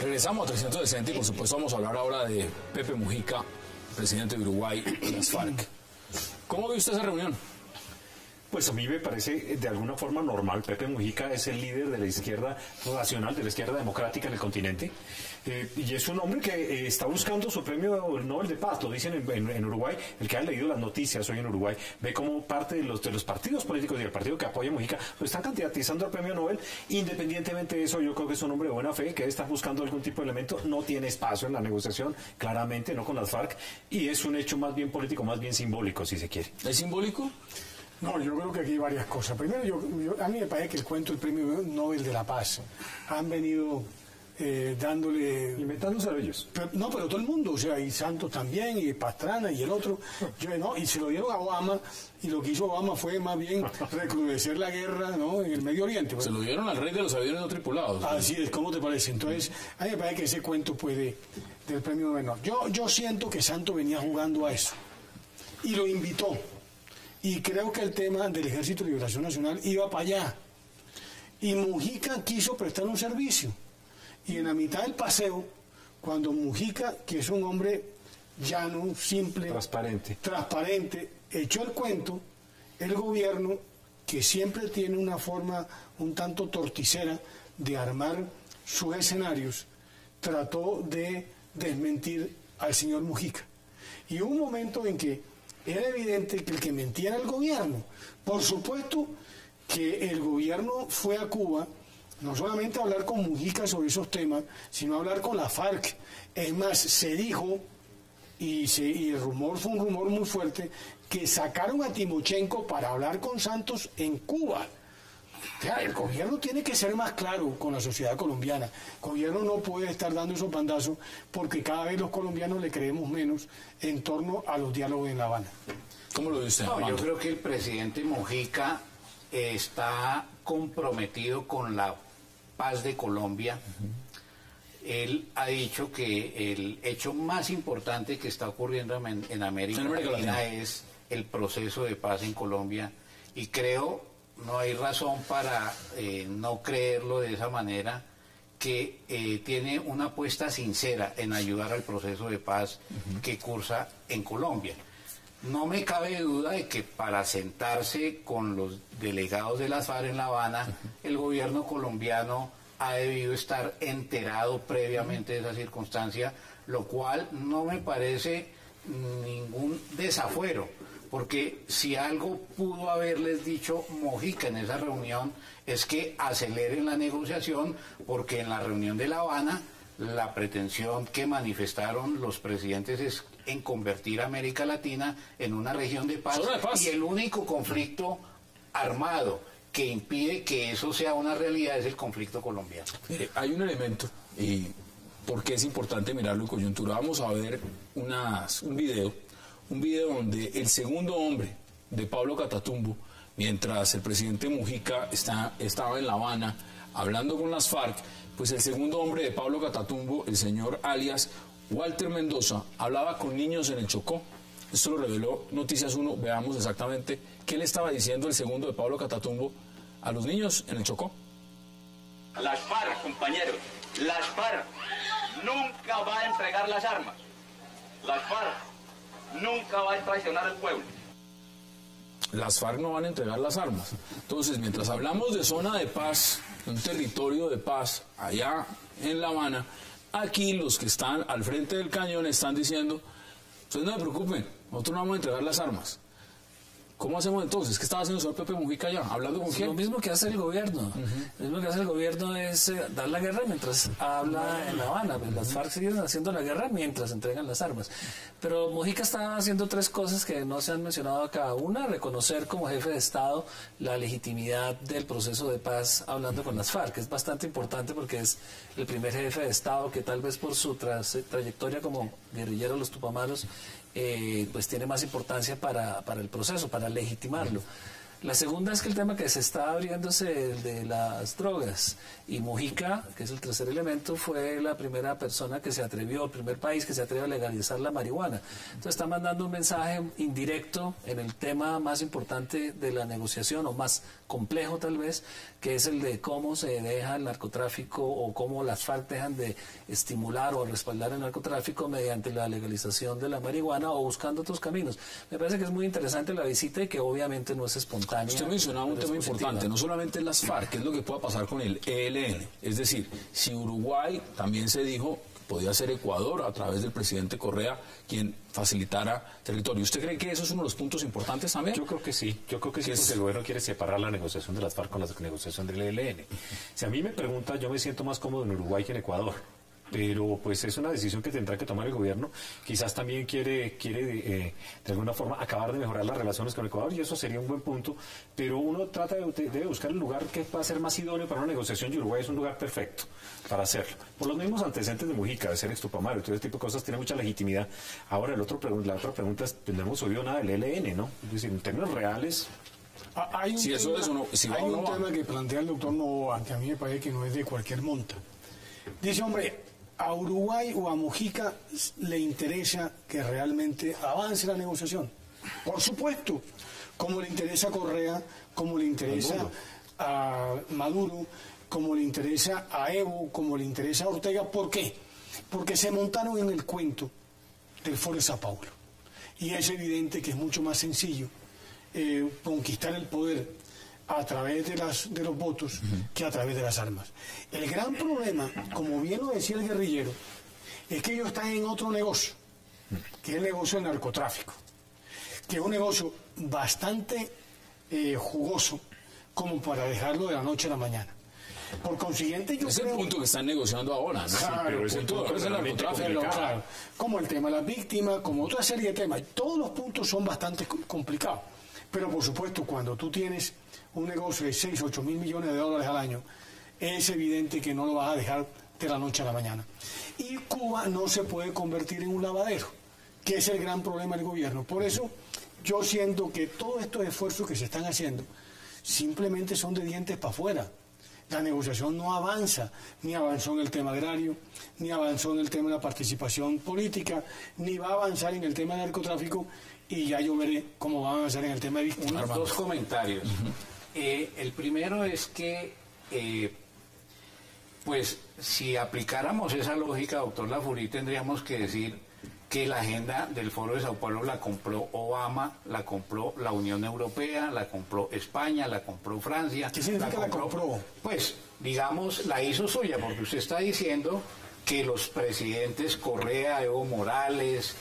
Regresamos a 360 y por supuesto vamos a hablar ahora de Pepe Mujica, presidente de Uruguay y las FARC. ¿Cómo ve usted esa reunión? Pues a mí me parece de alguna forma normal. Pepe Mujica es el líder de la izquierda nacional, de la izquierda democrática en el continente, y es un hombre que está buscando su premio Nobel de Paz, lo dicen en Uruguay. El que ha leído las noticias hoy en Uruguay ve como parte de los partidos políticos y el partido que apoya a Mujica lo están candidatizando al premio Nobel. Independientemente de eso, yo creo que es un hombre de buena fe, que está buscando algún tipo de elemento, no tiene espacio en la negociación, claramente, no con las FARC, y es un hecho más bien político, más bien simbólico, si se quiere. ¿Es simbólico? No, yo creo que aquí hay varias cosas. Primero, a mí me parece que el cuento del Premio Nobel de la Paz han venido dándole... Inventándoselo ellos. Pero todo el mundo, o sea, y Santos también, y Pastrana, y el otro. Y se lo dieron a Obama, y lo que hizo Obama fue más bien recrudecer la guerra, ¿no?, en el Medio Oriente. Se lo dieron al rey de los aviones no tripulados. Así es, ¿cómo te parece? Entonces, a mí me parece que ese cuento puede del Premio Nobel. Yo siento que Santos venía jugando a eso, y lo invitó. Y creo que el tema del Ejército de Liberación Nacional iba para allá. Y Mujica quiso prestar un servicio. Y en la mitad del paseo, cuando Mujica, que es un hombre llano, simple, transparente, echó el cuento, el gobierno, que siempre tiene una forma un tanto torticera de armar sus escenarios, trató de desmentir al señor Mujica. Y hubo un momento en que era evidente que el que mentía era el gobierno. Por supuesto que el gobierno fue a Cuba no solamente a hablar con Mujica sobre esos temas, sino a hablar con la FARC. Es más, se dijo, y el rumor fue un rumor muy fuerte, que sacaron a Timochenko para hablar con Santos en Cuba. O sea, el gobierno tiene que ser más claro con la sociedad colombiana. El gobierno no puede estar dando esos bandazos porque cada vez los colombianos le creemos menos en torno a los diálogos en La Habana. ¿Cómo lo dice? No, yo creo que el presidente Mujica está comprometido con la paz de Colombia. Él ha dicho que el hecho más importante que está ocurriendo en América Latina es el proceso de paz en Colombia, y creo, no hay razón para no creerlo de esa manera, que tiene una apuesta sincera en ayudar al proceso de paz que cursa en Colombia. No me cabe duda de que para sentarse con los delegados de las FARC en La Habana, el gobierno colombiano ha debido estar enterado previamente de esa circunstancia, lo cual no me parece ningún desafuero, porque si algo pudo haberles dicho Mujica en esa reunión es que aceleren la negociación, porque en la reunión de La Habana la pretensión que manifestaron los presidentes es en convertir a América Latina en una región de paz, y el único conflicto armado que impide que eso sea una realidad es el conflicto colombiano. Mire, hay un elemento, y porque es importante mirarlo en coyuntura. Vamos a ver un video donde el segundo hombre de Pablo Catatumbo, mientras el presidente Mujica estaba en La Habana hablando con las FARC, pues el segundo hombre de Pablo Catatumbo, el señor alias Walter Mendoza, hablaba con niños en el Chocó. Esto lo reveló Noticias 1. Veamos exactamente qué le estaba diciendo el segundo de Pablo Catatumbo a los niños en el Chocó. Las FARC, compañeros, las FARC nunca va a entregar las armas. Las FARC nunca va a traicionar al pueblo. Las FARC no van a entregar las armas. Entonces, mientras hablamos de zona de paz, un territorio de paz allá en La Habana, aquí los que están al frente del cañón están diciendo: ustedes no se preocupen, nosotros no vamos a entregar las armas. ¿Cómo hacemos entonces? ¿Qué estaba haciendo el señor Pepe Mujica allá? ¿Hablando con quién? Lo mismo que hace el gobierno. Lo mismo que hace el gobierno es dar la guerra mientras habla en La Habana. Pues las FARC siguen haciendo la guerra mientras entregan las armas. Pero Mujica está haciendo tres cosas que no se han mencionado acá. Una, reconocer como jefe de Estado la legitimidad del proceso de paz hablando con las FARC. Es bastante importante porque es el primer jefe de Estado que tal vez por su trayectoria como guerrillero de los Tupamaros pues tiene más importancia para el proceso, para legitimarlo. La segunda es que el tema que se está abriéndose el de las drogas, y Mujica, que es el tercer elemento, fue la primera persona que se atrevió, el primer país que se atrevió a legalizar la marihuana. Entonces está mandando un mensaje indirecto en el tema más importante de la negociación, o más complejo tal vez, que es el de cómo se deja el narcotráfico o cómo las FARC dejan de estimular o respaldar el narcotráfico mediante la legalización de la marihuana o buscando otros caminos. Me parece que es muy interesante la visita y que obviamente no es espontánea. Usted mencionaba un tema importante, no solamente las FARC, ¿qué es lo que pueda pasar con el ELN? Es decir, si Uruguay, también se dijo, podía ser Ecuador a través del presidente Correa quien facilitara territorio. ¿Usted cree que eso es uno de los puntos importantes también? Yo creo que sí, porque el gobierno quiere separar la negociación de las FARC con la negociación del ELN. Si a mí me pregunta, yo me siento más cómodo en Uruguay que en Ecuador. Pero pues es una decisión que tendrá que tomar el gobierno. Quizás también quiere de alguna forma acabar de mejorar las relaciones con Ecuador, y eso sería un buen punto, pero uno debe buscar el lugar que pueda ser más idóneo para una negociación, y Uruguay es un lugar perfecto para hacerlo. Por los mismos antecedentes de Mujica, de ser ex-Tupamaros, todo ese tipo de cosas, tiene mucha legitimidad. Ahora la otra pregunta es, no hemos oído nada del ELN, ¿no? Es decir, en términos reales... Hay un tema que plantea el doctor Novoa, que a mí me parece que no es de cualquier monta. Dice, hombre, a Uruguay o a Mujica le interesa que realmente avance la negociación. Por supuesto, como le interesa a Correa, como le interesa a Maduro, como le interesa a Evo, como le interesa a Ortega. ¿Por qué? Porque se montaron en el cuento del Foro de Sao Paulo. Y es evidente que es mucho más sencillo conquistar el poder a través de los votos que a través de las armas. El gran problema, como bien lo decía el guerrillero, es que ellos están en otro negocio, que es el negocio del narcotráfico, que es un negocio bastante jugoso como para dejarlo de la noche a la mañana. Por consiguiente, yo es creo... el punto que están negociando ahora, ¿no? Claro, pero es el punto del narcotráfico. Claro, como el tema de las víctimas, como otra serie de temas. Todos los puntos son bastante complicados. Pero, por supuesto, cuando tú tienes un negocio de 6, 8 mil millones de dólares al año, es evidente que no lo vas a dejar de la noche a la mañana. Y Cuba no se puede convertir en un lavadero, que es el gran problema del gobierno. Por eso, yo siento que todos estos esfuerzos que se están haciendo simplemente son de dientes para afuera. La negociación no avanza, ni avanzó en el tema agrario, ni avanzó en el tema de la participación política, ni va a avanzar en el tema del narcotráfico, y ya yo veré cómo va a avanzar en el tema de víctimas. Dos comentarios. El primero es que, pues, si aplicáramos esa lógica, doctor Lafourcade, tendríamos que decir que la agenda del Foro de Sao Paulo la compró Obama, la compró la Unión Europea, la compró España, la compró Francia. ¿Qué significa la compró? Pues, digamos, la hizo suya, porque usted está diciendo que los presidentes Correa, Evo Morales,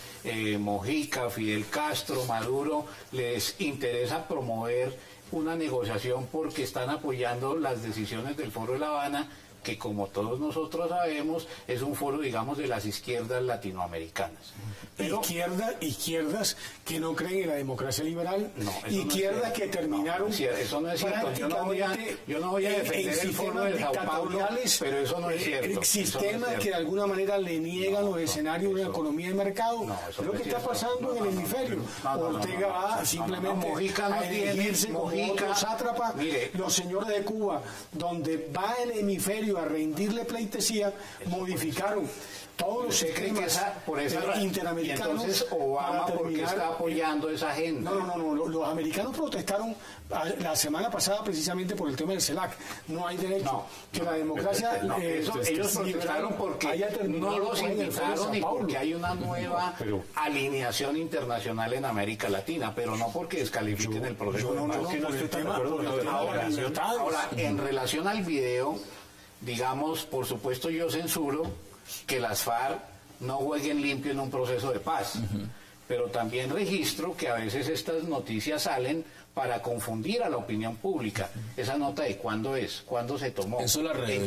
Mujica, Fidel Castro, Maduro, les interesa promover una negociación porque están apoyando las decisiones del Foro de La Habana, que como todos nosotros sabemos es un foro, digamos, de las izquierdas latinoamericanas. Pero, izquierdas que no creen en la democracia liberal, izquierdas que terminaron eso no es cierto. Yo no voy a defender el foro de Sao Paulo, pero eso no es cierto. Sistemas que de alguna manera le niegan los escenarios de la economía de mercado. Lo que está pasando en el hemisferio. Ortega va simplemente a elegirse como otro sátrapa. Los señores de Cuba, donde va el hemisferio a rendirle pleitesía, modificaron todos los sistemas interamericanos. Y entonces Obama, ¿por qué está apoyando esa agenda? No. Los americanos protestaron la semana pasada precisamente por el tema del CELAC. No hay derecho que la democracia... ellos protestaron porque no los invitaron y porque hay una nueva alineación internacional en América Latina, pero no porque descalifiquen el proceso. Ahora, en relación al video, digamos, por supuesto yo censuro que las FARC no jueguen limpio en un proceso de paz. pero también registro que a veces estas noticias salen para confundir a la opinión pública. Esa nota de cuándo es, cuándo se tomó, en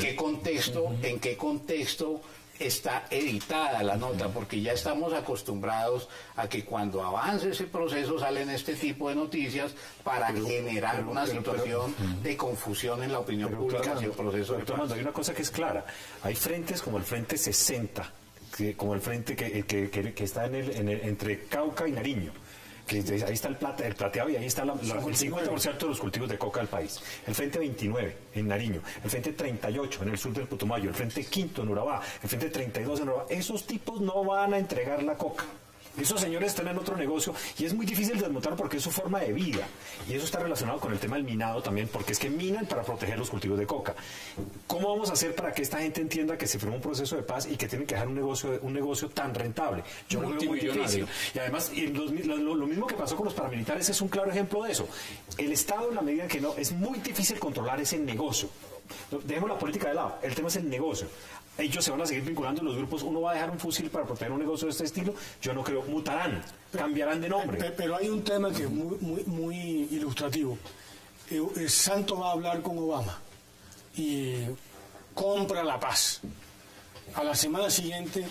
qué contexto está editada la nota, porque ya estamos acostumbrados a que cuando avance ese proceso salen este tipo de noticias para generar una situación de confusión en la opinión pública hacia el proceso de paz. Hay una cosa que es clara, hay frentes como el Frente 60, como el frente que está entre Cauca y Nariño, que ahí está el plateado y ahí está el 50% de los cultivos de coca del país. El Frente 29 en Nariño, el Frente 38 en el sur del Putumayo, el Frente 5 en Urabá, el Frente 32 en Urabá. Esos tipos no van a entregar la coca. Esos señores están en otro negocio y es muy difícil desmontarlo porque es su forma de vida. Y eso está relacionado con el tema del minado también, porque es que minan para proteger los cultivos de coca. ¿Cómo vamos a hacer para que esta gente entienda que se firmó un proceso de paz y que tienen que dejar un negocio tan rentable? Yo lo veo muy difícil. Y además, lo mismo que pasó con los paramilitares es un claro ejemplo de eso. El Estado, en la medida en que no, es muy difícil controlar ese negocio. Dejemos la política de lado, el tema es el negocio. Ellos se van a seguir vinculando en los grupos. Uno va a dejar un fusil para proteger un negocio de este estilo. Yo no creo. Mutarán, cambiarán de nombre. Pero hay un tema que es muy ilustrativo. Santos va a hablar con Obama y compra la paz. A la semana siguiente,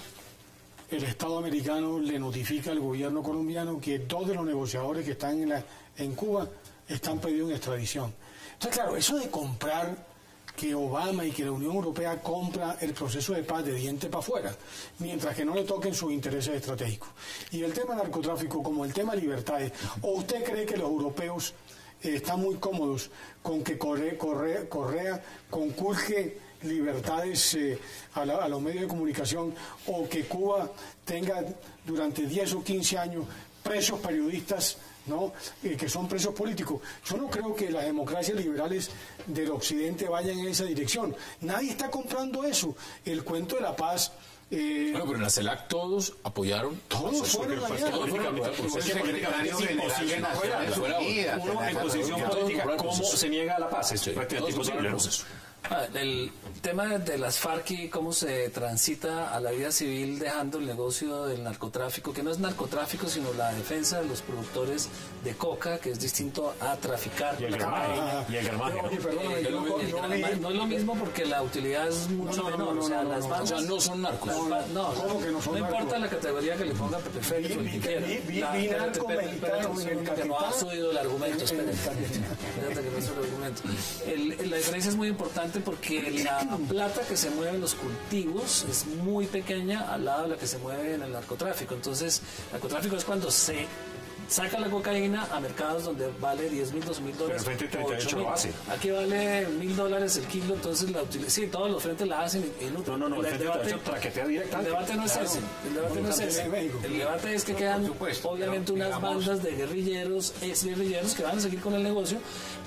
el Estado americano le notifica al gobierno colombiano que 2 de los negociadores que están en Cuba están pedidos en extradición. Entonces, claro, eso de comprar, que Obama y que la Unión Europea compra el proceso de paz de diente para afuera, mientras que no le toquen sus intereses estratégicos. Y el tema narcotráfico, como el tema libertades, ¿o usted cree que los europeos están muy cómodos con que Correa conculque libertades a los medios de comunicación, o que Cuba tenga durante 10 o 15 años presos periodistas, ¿no? Que son presos políticos? Yo no creo que las democracias liberales del occidente vayan en esa dirección. Nadie está comprando eso. El cuento de la paz. Bueno, pero en la CELAC todos apoyaron. Todos fueron allá. Uno en posición política, ¿cómo se niega a la paz? Es prácticamente imposible. El tema de las FARC y cómo se transita a la vida civil dejando el negocio del narcotráfico, que no es narcotráfico sino la defensa de los productores de coca, que es distinto a traficar. Y el gramaje. No es lo mismo porque la utilidad es mucho menor. O sea, las bandas no son narcos. ¿Cómo que no son no narcos? importa la categoría que le ponga Pepe Félix o el que quiera. Que no ha subido el argumento. Espérate que no es el argumento. La diferencia es muy importante porque la plata que se mueve en los cultivos es muy pequeña al lado de la que se mueve en el narcotráfico. Entonces, el narcotráfico es cuando se saca la cocaína a mercados donde vale $10,000, $2,000. Pero el Frente 38 lo hace. Aquí vale $1,000 el kilo, entonces sí, todos los frentes la hacen. No, el Frente 38 traquetea directamente. El debate no es ese. El debate es que quedan obviamente unas bandas de guerrilleros, exguerrilleros, que van a seguir con el negocio,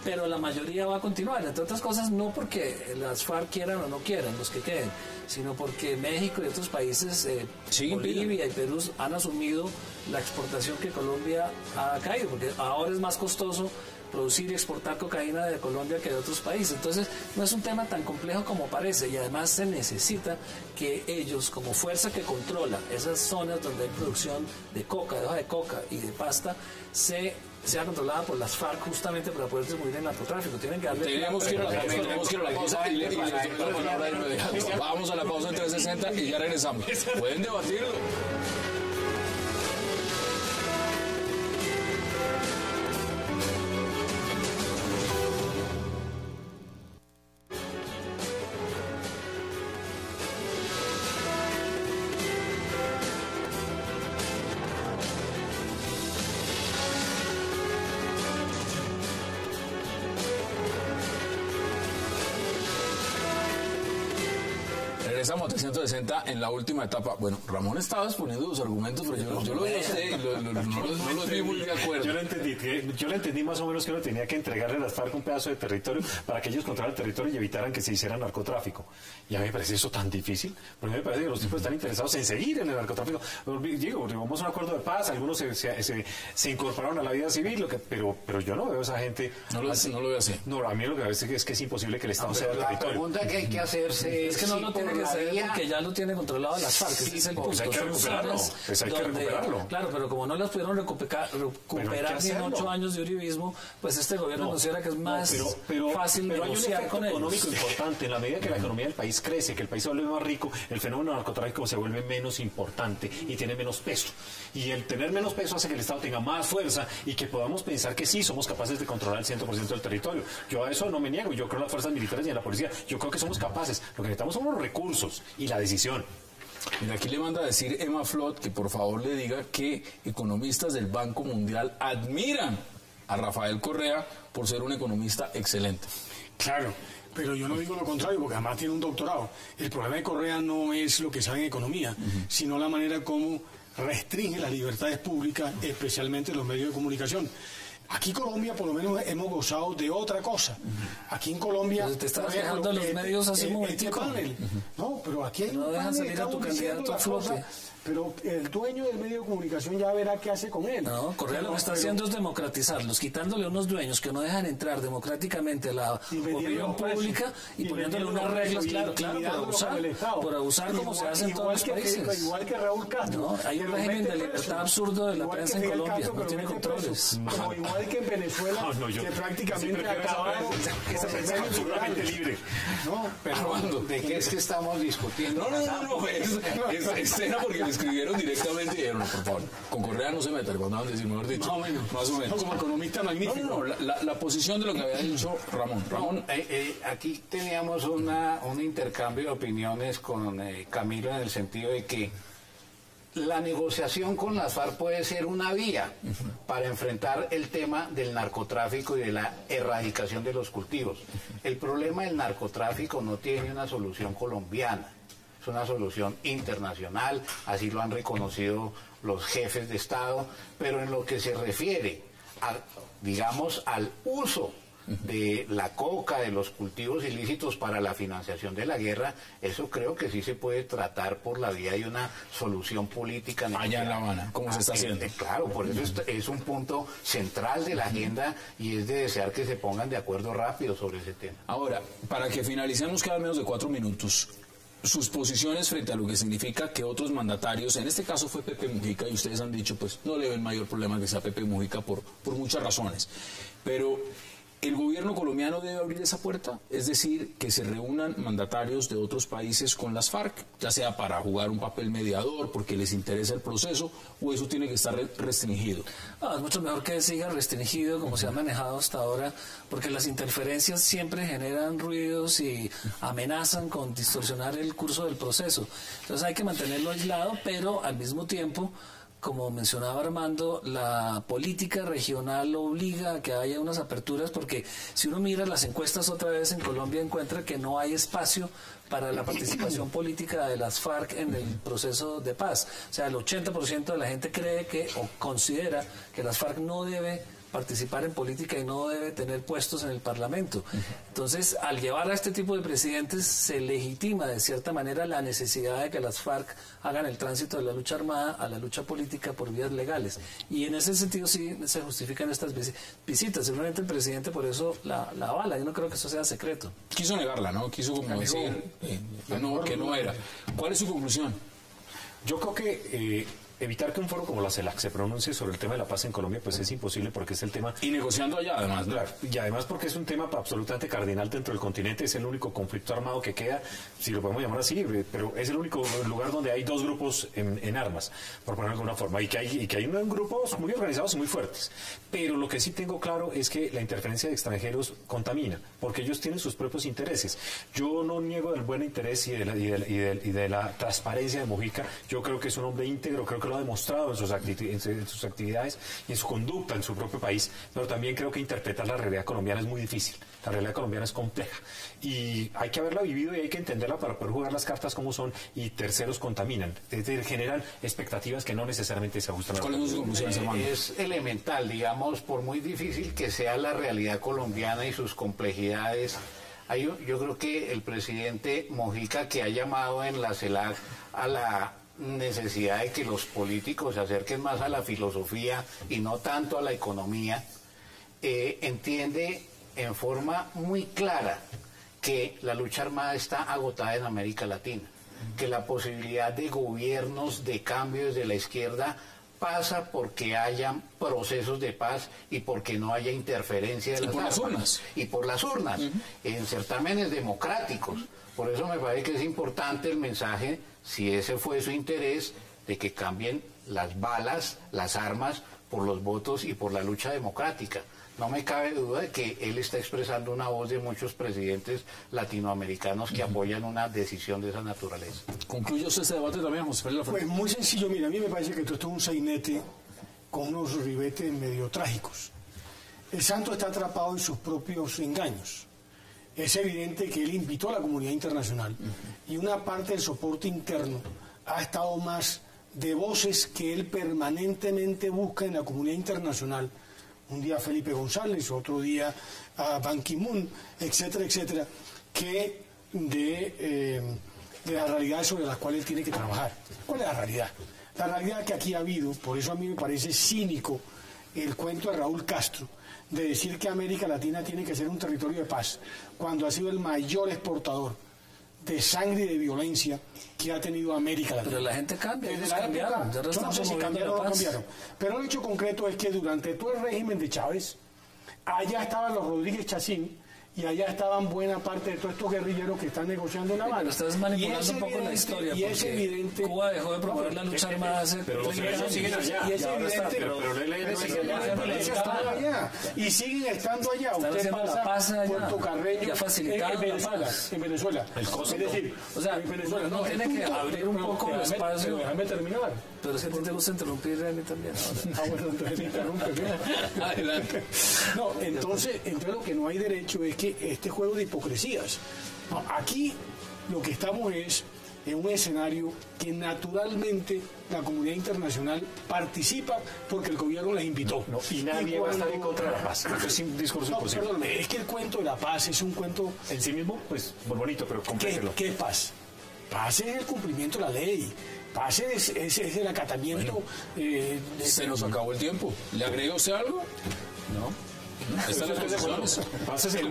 pero la mayoría va a continuar. Entre otras cosas, no porque las FARC quieran o no quieran, los que queden, sino porque México y otros países, Bolivia y Perú, han asumido la exportación que Colombia ha caído, porque ahora es más costoso producir y exportar cocaína de Colombia que de otros países. Entonces, no es un tema tan complejo como parece, y además se necesita que ellos, como fuerza que controla esas zonas donde hay producción de coca, de hoja de coca y de pasta, sea controlada por las FARC, justamente para poder distribuir el narcotráfico. Tienen que darle... Tenemos que ir a la pausa y les doy la palabra de inmediato. Vamos a la pausa en 360 y ya regresamos. Pueden debatirlo. Regresamos a 360 en la última etapa. Bueno, Ramón estaba exponiendo sus argumentos, pero yo lo vi a usted y no los vi muy de acuerdo. Yo le entendí más o menos que uno tenía que entregarle a las FARC un pedazo de territorio para que ellos controlaran el territorio y evitaran que se hiciera narcotráfico. Y a mí me parece eso tan difícil, porque a mí me parece que los tipos están interesados en seguir en el narcotráfico. Digo, llevamos un acuerdo de paz, algunos se incorporaron a la vida civil, pero yo no veo a esa gente... No lo veo así. No, a mí lo que me parece es que es imposible que el Estado sea el territorio. La pregunta que hay que hacerse es que no tiene que todavía... porque ya lo tiene controlado las FARC, ese es el punto. Pues hay que recuperarlo. Claro, pero como no las pudieron recuperar ni en 8 años de uribismo, pues este gobierno considera que es más fácil negociar con ellos. Hay un efecto económico importante. En la medida que la economía del país crece, que el país se vuelve más rico, el fenómeno narcotráfico se vuelve menos importante y tiene menos peso. Y el tener menos peso hace que el Estado tenga más fuerza y que podamos pensar que sí, somos capaces de controlar el 100% del territorio. Yo a eso no me niego. Yo creo en las fuerzas militares y en la policía. Yo creo que somos capaces. Lo que necesitamos son los recursos y la decisión. Mira, aquí le manda a decir Emma Flot que por favor le diga que economistas del Banco Mundial admiran a Rafael Correa por ser un economista excelente. Claro, pero yo no digo lo contrario, porque además tiene un doctorado. El problema de Correa no es lo que sabe en economía, sino la manera como restringe las libertades públicas, especialmente los medios de comunicación. Aquí en Colombia, por lo menos, hemos gozado de otra cosa. Aquí en Colombia... Pero te estás quejando de los medios hace un momentico. No, pero aquí hay no un dejan salir a tu candidato a flote. Pero el dueño del medio de comunicación ya verá qué hace con él. No, Correa lo que está haciendo es democratizarlos, quitándole unos dueños que no dejan entrar democráticamente a la opinión pública y poniéndole unas reglas, claro, por abusar como se hace en todos los países. Igual que Raúl Castro. No, hay un régimen de libertad absurdo de la prensa en Colombia, no tiene controles. Como igual que en Venezuela, que prácticamente acabaron. Esa prensa es absolutamente libre. Pero ¿de qué es que estamos discutiendo? No, es cena porque me escribieron directamente y dijeron, no, por favor, con Correa no se meta, le mandaban decir, mejor dicho. Más o menos. Como economista magnífico. No, la posición de lo que había dicho Ramón. Aquí teníamos un intercambio de opiniones con Camilo en el sentido de que la negociación con las FARC puede ser una vía para enfrentar el tema del narcotráfico y de la erradicación de los cultivos. El problema del narcotráfico no tiene una solución colombiana, es una solución internacional, así lo han reconocido los jefes de Estado, pero en lo que se refiere digamos, al uso de la coca, de los cultivos ilícitos para la financiación de la guerra, eso creo que sí se puede tratar por la vía de una solución política. Allá en La Habana, como se está haciendo. Claro, por eso es un punto central de la agenda y es de desear que se pongan de acuerdo rápido sobre ese tema. Ahora, para que finalicemos cada menos de 4 minutos, sus posiciones frente a lo que significa que otros mandatarios, en este caso fue Pepe Mujica, y ustedes han dicho, pues no le ven mayor problema que sea Pepe Mujica por muchas razones, pero ¿el gobierno colombiano debe abrir esa puerta? Es decir, que se reúnan mandatarios de otros países con las FARC, ya sea para jugar un papel mediador, porque les interesa el proceso, o eso tiene que estar restringido. Es mucho mejor que siga restringido como se ha manejado hasta ahora, porque las interferencias siempre generan ruidos y amenazan con distorsionar el curso del proceso. Entonces hay que mantenerlo aislado, pero al mismo tiempo, como mencionaba Armando, la política regional obliga a que haya unas aperturas, porque si uno mira las encuestas otra vez en Colombia encuentra que no hay espacio para la participación política de las FARC en el proceso de paz. O sea, el 80% de la gente cree que o considera que las FARC no debe participar en política y no debe tener puestos en el Parlamento. Entonces, al llevar a este tipo de presidentes, se legitima de cierta manera la necesidad de que las FARC hagan el tránsito de la lucha armada a la lucha política por vías legales. Y en ese sentido sí se justifican estas visitas. Seguramente el presidente por eso la avala. Yo no creo que eso sea secreto. Quiso negarla, ¿no? Quiso como decir que no era. ¿Cuál es su conclusión? Yo creo que evitar que un foro como la CELAC se pronuncie sobre el tema de la paz en Colombia, pues es imposible porque es el tema... Y negociando allá, además, ¿no? Claro, y además porque es un tema absolutamente cardinal dentro del continente, es el único conflicto armado que queda, si lo podemos llamar así, pero es el único lugar donde hay dos grupos en armas, por ponerlo de alguna forma, y que hay grupos muy organizados y muy fuertes. Pero lo que sí tengo claro es que la interferencia de extranjeros contamina, porque ellos tienen sus propios intereses. Yo no niego del buen interés y de la transparencia de Mujica. Yo creo que es un hombre íntegro, creo que lo ha demostrado en sus actividades y en su conducta en su propio país, pero también creo que interpretar la realidad colombiana es muy difícil. La realidad colombiana es compleja y hay que haberla vivido y hay que entenderla para poder jugar las cartas como son, y terceros contaminan, es decir, generan expectativas que no necesariamente se ajustan a la realidad. Es elemental, digamos, por muy difícil que sea la realidad colombiana y sus complejidades. Yo creo que el presidente Mujica, que ha llamado en la CELAC a la necesidad de que los políticos se acerquen más a la filosofía y no tanto a la economía, entiende en forma muy clara que la lucha armada está agotada en América Latina. que la posibilidad de gobiernos de cambio desde la izquierda pasa porque haya procesos de paz y porque no haya interferencia de las urnas. Y por las urnas, en certámenes democráticos. Por eso me parece que es importante el mensaje, si ese fue su interés, de que cambien las balas, las armas, por los votos y por la lucha democrática. No me cabe duda de que él está expresando una voz de muchos presidentes latinoamericanos que apoyan una decisión de esa naturaleza. ¿Concluye usted este debate también, José Félix Lafort? Pues muy sencillo, mira, a mí me parece que todo esto es un sainete con unos ribetes medio trágicos. El santo está atrapado en sus propios engaños. Es evidente que él invitó a la comunidad internacional y una parte del soporte interno ha estado más de voces que él permanentemente busca en la comunidad internacional. Un día Felipe González, otro día a Ban Ki-moon, etcétera, etcétera, que de las realidades sobre las cuales él tiene que trabajar. ¿Cuál es la realidad? La realidad que aquí ha habido, por eso a mí me parece cínico el cuento de Raúl Castro, de decir que América Latina tiene que ser un territorio de paz, cuando ha sido el mayor exportador de sangre y de violencia que ha tenido América Latina. Pero la gente cambia, ellos cambiaron. cambiaron. Yo no sé si cambiaron o no cambiaron. Pero el hecho concreto es que durante todo el régimen de Chávez, allá estaban los Rodríguez Chacín y allá estaban buena parte de todos estos guerrilleros que están negociando en La Habana. Estás manipulando un poco la historia. Y es evidente. Cuba dejó de promover la lucha armada hace. Pero los hechos siguen allá. Y es evidente. Y siguen estando allá. Usted pasa Puerto Carreño en Venezuela. Es decir, o sea, no tiene que abrir un poco el espacio. Déjame terminar. Pero es que a ti te gusta interrumpir, a mí también. Bueno, entonces me interrumpe. Adelante. No, entonces lo que no hay derecho es que este juego de hipocresías. No, aquí lo que estamos es en un escenario que naturalmente la comunidad internacional participa porque el gobierno les invitó. No, y nadie va a estar en contra de la paz. Es un discurso imposible. Perdóname, es que el cuento de la paz es un cuento... En sí mismo, pues, muy bonito, pero complételo. ¿Qué es paz? Paz es el cumplimiento de la ley. Paz es el acatamiento... Se nos acabó el tiempo. ¿Le agrega usted algo? ¿No? Están las posiciones. El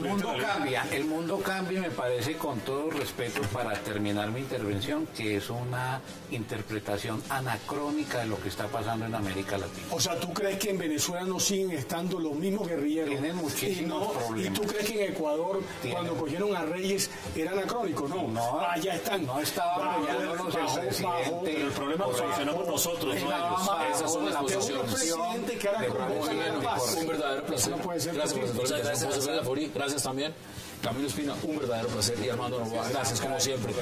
mundo cambia, me parece, con todo respeto, para terminar mi intervención, que es una interpretación anacrónica de lo que está pasando en América Latina. O sea, ¿tú crees que en Venezuela no siguen estando los mismos guerrilleros? Tienen muchísimos problemas. ¿Y tú crees que en Ecuador, cuando cogieron a Reyes, era anacrónico? No, allá están. No estaban apoyándolos el presidente. Pero el problema lo solucionamos nosotros, no ellos. Esas son las posiciones. Un verdadero placer. No puede ser. Gracias por su invitación, José Félix Lafort. Gracias también, Camilo Espina, un verdadero placer. Y Armando Novoa, gracias como siempre.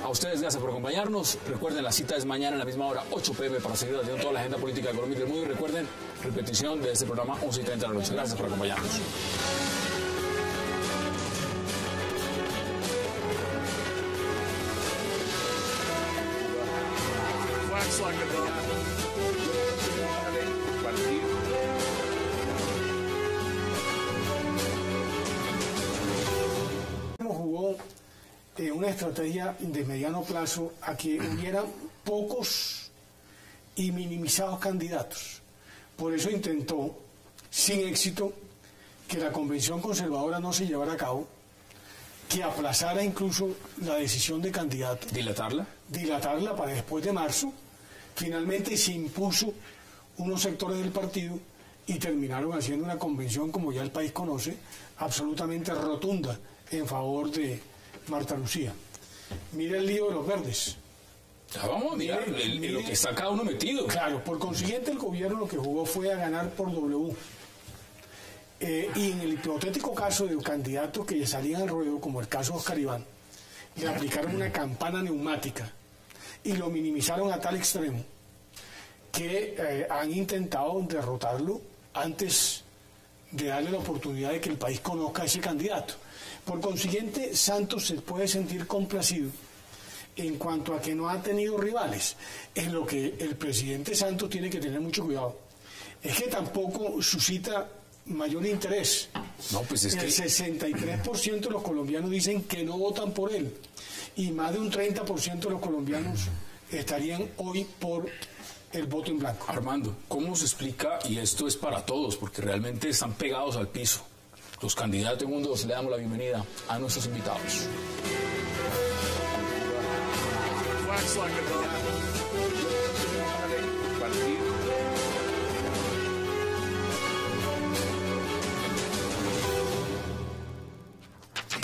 A ustedes, gracias por acompañarnos. Recuerden, la cita es mañana en la misma hora, 8 p.m. para seguir haciendo toda la agenda política, económica del mundo. Y recuerden, repetición de este programa, 11:30 de la noche. Gracias por acompañarnos. Jugó una estrategia de mediano plazo a que hubieran pocos y minimizados candidatos. Por eso intentó, sin éxito, que la convención conservadora no se llevara a cabo, que aplazara incluso la decisión de candidato. Dilatarla para después de marzo. Finalmente se impuso unos sectores del partido y terminaron haciendo una convención, como ya el país conoce, absolutamente rotunda en favor de Marta Lucía. Mira el lío de los verdes. Ya vamos a mirar lo que está cada uno metido. Claro, por consiguiente el gobierno lo que jugó fue a ganar por W. Y en el hipotético caso de candidatos que salían al ruedo, como el caso de Oscar Iván, le aplicaron una campana neumática y lo minimizaron a tal extremo que han intentado derrotarlo antes de darle la oportunidad de que el país conozca a ese candidato. Por consiguiente, Santos se puede sentir complacido en cuanto a que no ha tenido rivales. En lo que el presidente Santos tiene que tener mucho cuidado es que tampoco suscita mayor interés. No, pues es el 63% de los colombianos dicen que no votan por él y más de un 30% de los colombianos estarían hoy por el voto en blanco. Armando, ¿cómo se explica? Y esto es para todos, porque realmente están pegados al piso. Los candidatos del mundo, le damos la bienvenida a nuestros invitados.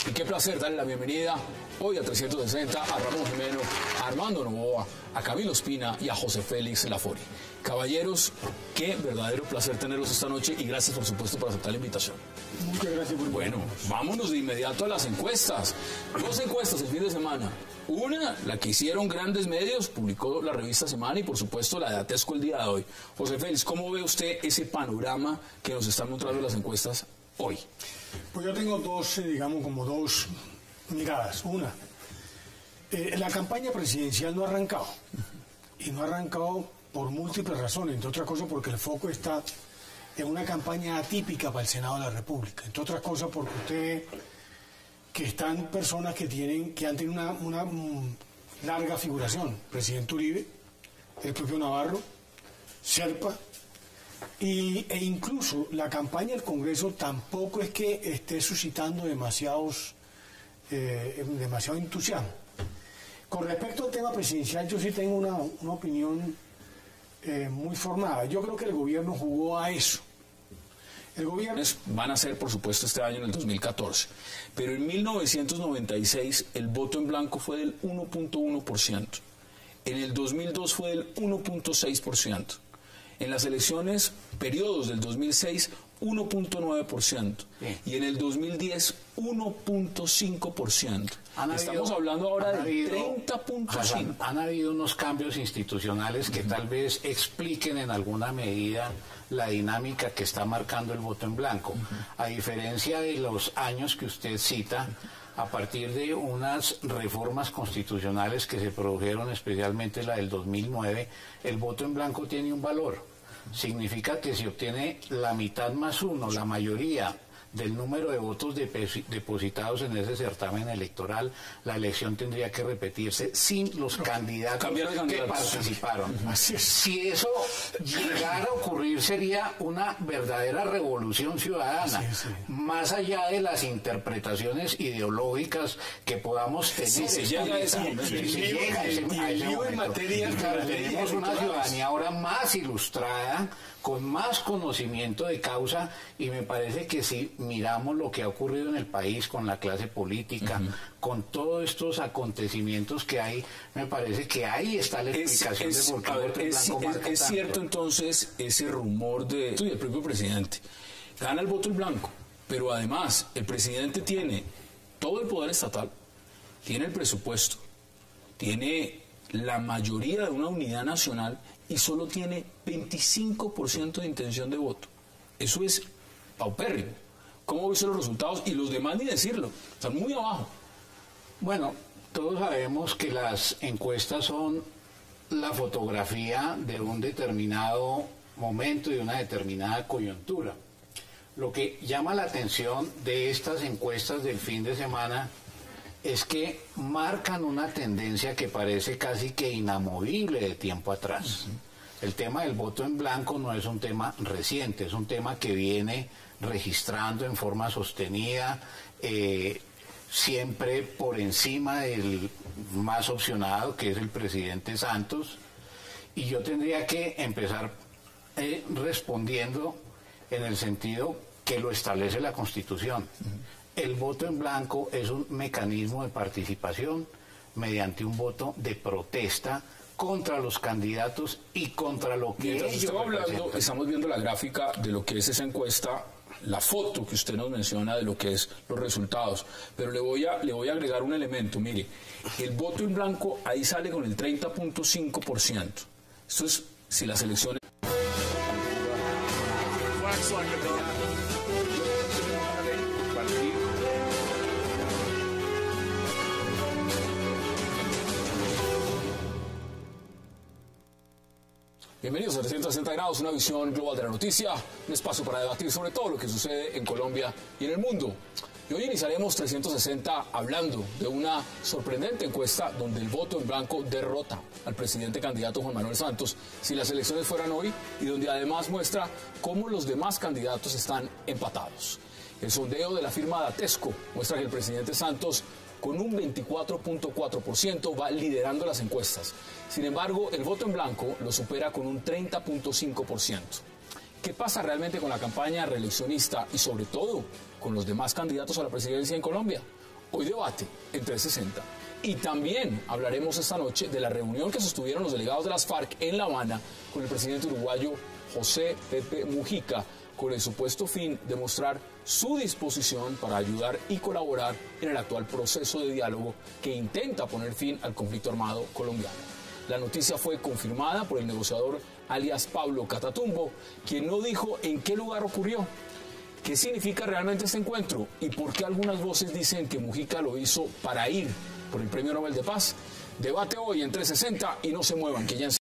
Y qué placer darle la bienvenida hoy a 360 a Ramón Jimeno, a Armando Novoa, a Camilo Espina y a José Félix Lafori. Caballeros, qué verdadero placer tenerlos esta noche y gracias por supuesto por aceptar la invitación. Muchas gracias por Bueno, vámonos de inmediato a las encuestas. 2 encuestas el fin de semana. Una, la que hicieron grandes medios, publicó la revista Semana y por supuesto la de Atesco el día de hoy. José Félix, ¿cómo ve usted ese panorama que nos están mostrando las encuestas hoy? Pues yo tengo dos miradas. Una, la campaña presidencial no ha arrancado. Y no ha arrancado por múltiples razones, entre otras cosas porque el foco está en una campaña atípica para el Senado de la República. Entre otras cosas porque usted ve que están personas que han tenido una larga figuración. Presidente Uribe, el propio Navarro, Serpa, e incluso la campaña del Congreso tampoco es que esté suscitando demasiado entusiasmo. Con respecto al tema presidencial, yo sí tengo una opinión muy formada. Yo creo que el gobierno jugó a eso. El gobierno van a ser, por supuesto, este año en el 2014. Pero en 1996 el voto en blanco fue del 1.1%. En el 2002 fue del 1.6%. En las elecciones, periodos del 2006, 1.9%. Y en el 2010, 1.5%. Estamos hablando ahora de 30.5%. Han habido unos cambios institucionales que tal vez expliquen en alguna medida la dinámica que está marcando el voto en blanco. A diferencia de los años que usted cita, a partir de unas reformas constitucionales que se produjeron, especialmente la del 2009, el voto en blanco tiene un valor. Significa que si obtiene la mitad más uno, la mayoría del número de votos depositados en ese certamen electoral, la elección tendría que repetirse sin los candidatos que participaron. Si eso llegara a ocurrir, sería una verdadera revolución ciudadana, más allá de las interpretaciones ideológicas que podamos tener. Tenemos una ciudadanía ahora más ilustrada, con más conocimiento de causa, y me parece que si miramos lo que ha ocurrido en el país con la clase política, con todos estos acontecimientos que hay, me parece que ahí está la explicación de por qué el voto en blanco marca tanto. Es cierto entonces ese rumor del propio presidente. Gana el voto en blanco, pero además el presidente tiene todo el poder estatal, tiene el presupuesto, tiene la mayoría de una unidad nacional y solo tiene 25% de intención de voto. Eso es paupérrimo. ¿Cómo ves los resultados? Y los demás ni decirlo, están muy abajo. Bueno, todos sabemos que las encuestas son la fotografía de un determinado momento y de una determinada coyuntura. Lo que llama la atención de estas encuestas del fin de semana es que marcan una tendencia que parece casi que inamovible de tiempo atrás. El tema del voto en blanco no es un tema reciente, es un tema que viene registrando en forma sostenida, siempre por encima del más opcionado, que es el presidente Santos. Y yo tendría que empezar respondiendo en el sentido que lo establece la Constitución. El voto en blanco es un mecanismo de participación mediante un voto de protesta contra los candidatos y contra lo que ellos representan. Estamos viendo la gráfica de lo que es esa encuesta, la foto que usted nos menciona de lo que es los resultados, pero le voy a agregar un elemento. Mire, el voto en blanco ahí sale con el 30.5%. Esto es si las elecciones... Bienvenidos a 360 grados, una visión global de la noticia, un espacio para debatir sobre todo lo que sucede en Colombia y en el mundo. Y hoy iniciaremos 360 hablando de una sorprendente encuesta donde el voto en blanco derrota al presidente candidato Juan Manuel Santos si las elecciones fueran hoy, y donde además muestra cómo los demás candidatos están empatados. El sondeo de la firma Datesco muestra que el presidente Santos con un 24.4%, va liderando las encuestas. Sin embargo, el voto en blanco lo supera con un 30.5%. ¿Qué pasa realmente con la campaña reeleccionista y sobre todo con los demás candidatos a la presidencia en Colombia? Hoy debate en 360. Y también hablaremos esta noche de la reunión que sostuvieron los delegados de las FARC en La Habana con el presidente uruguayo José Pepe Mujica, con el supuesto fin de mostrar su disposición para ayudar y colaborar en el actual proceso de diálogo que intenta poner fin al conflicto armado colombiano. La noticia fue confirmada por el negociador alias Pablo Catatumbo, quien no dijo en qué lugar ocurrió. ¿Qué significa realmente este encuentro? ¿Y por qué algunas voces dicen que Mujica lo hizo para ir por el Premio Nobel de Paz? Debate hoy en 360 y no se muevan, que ya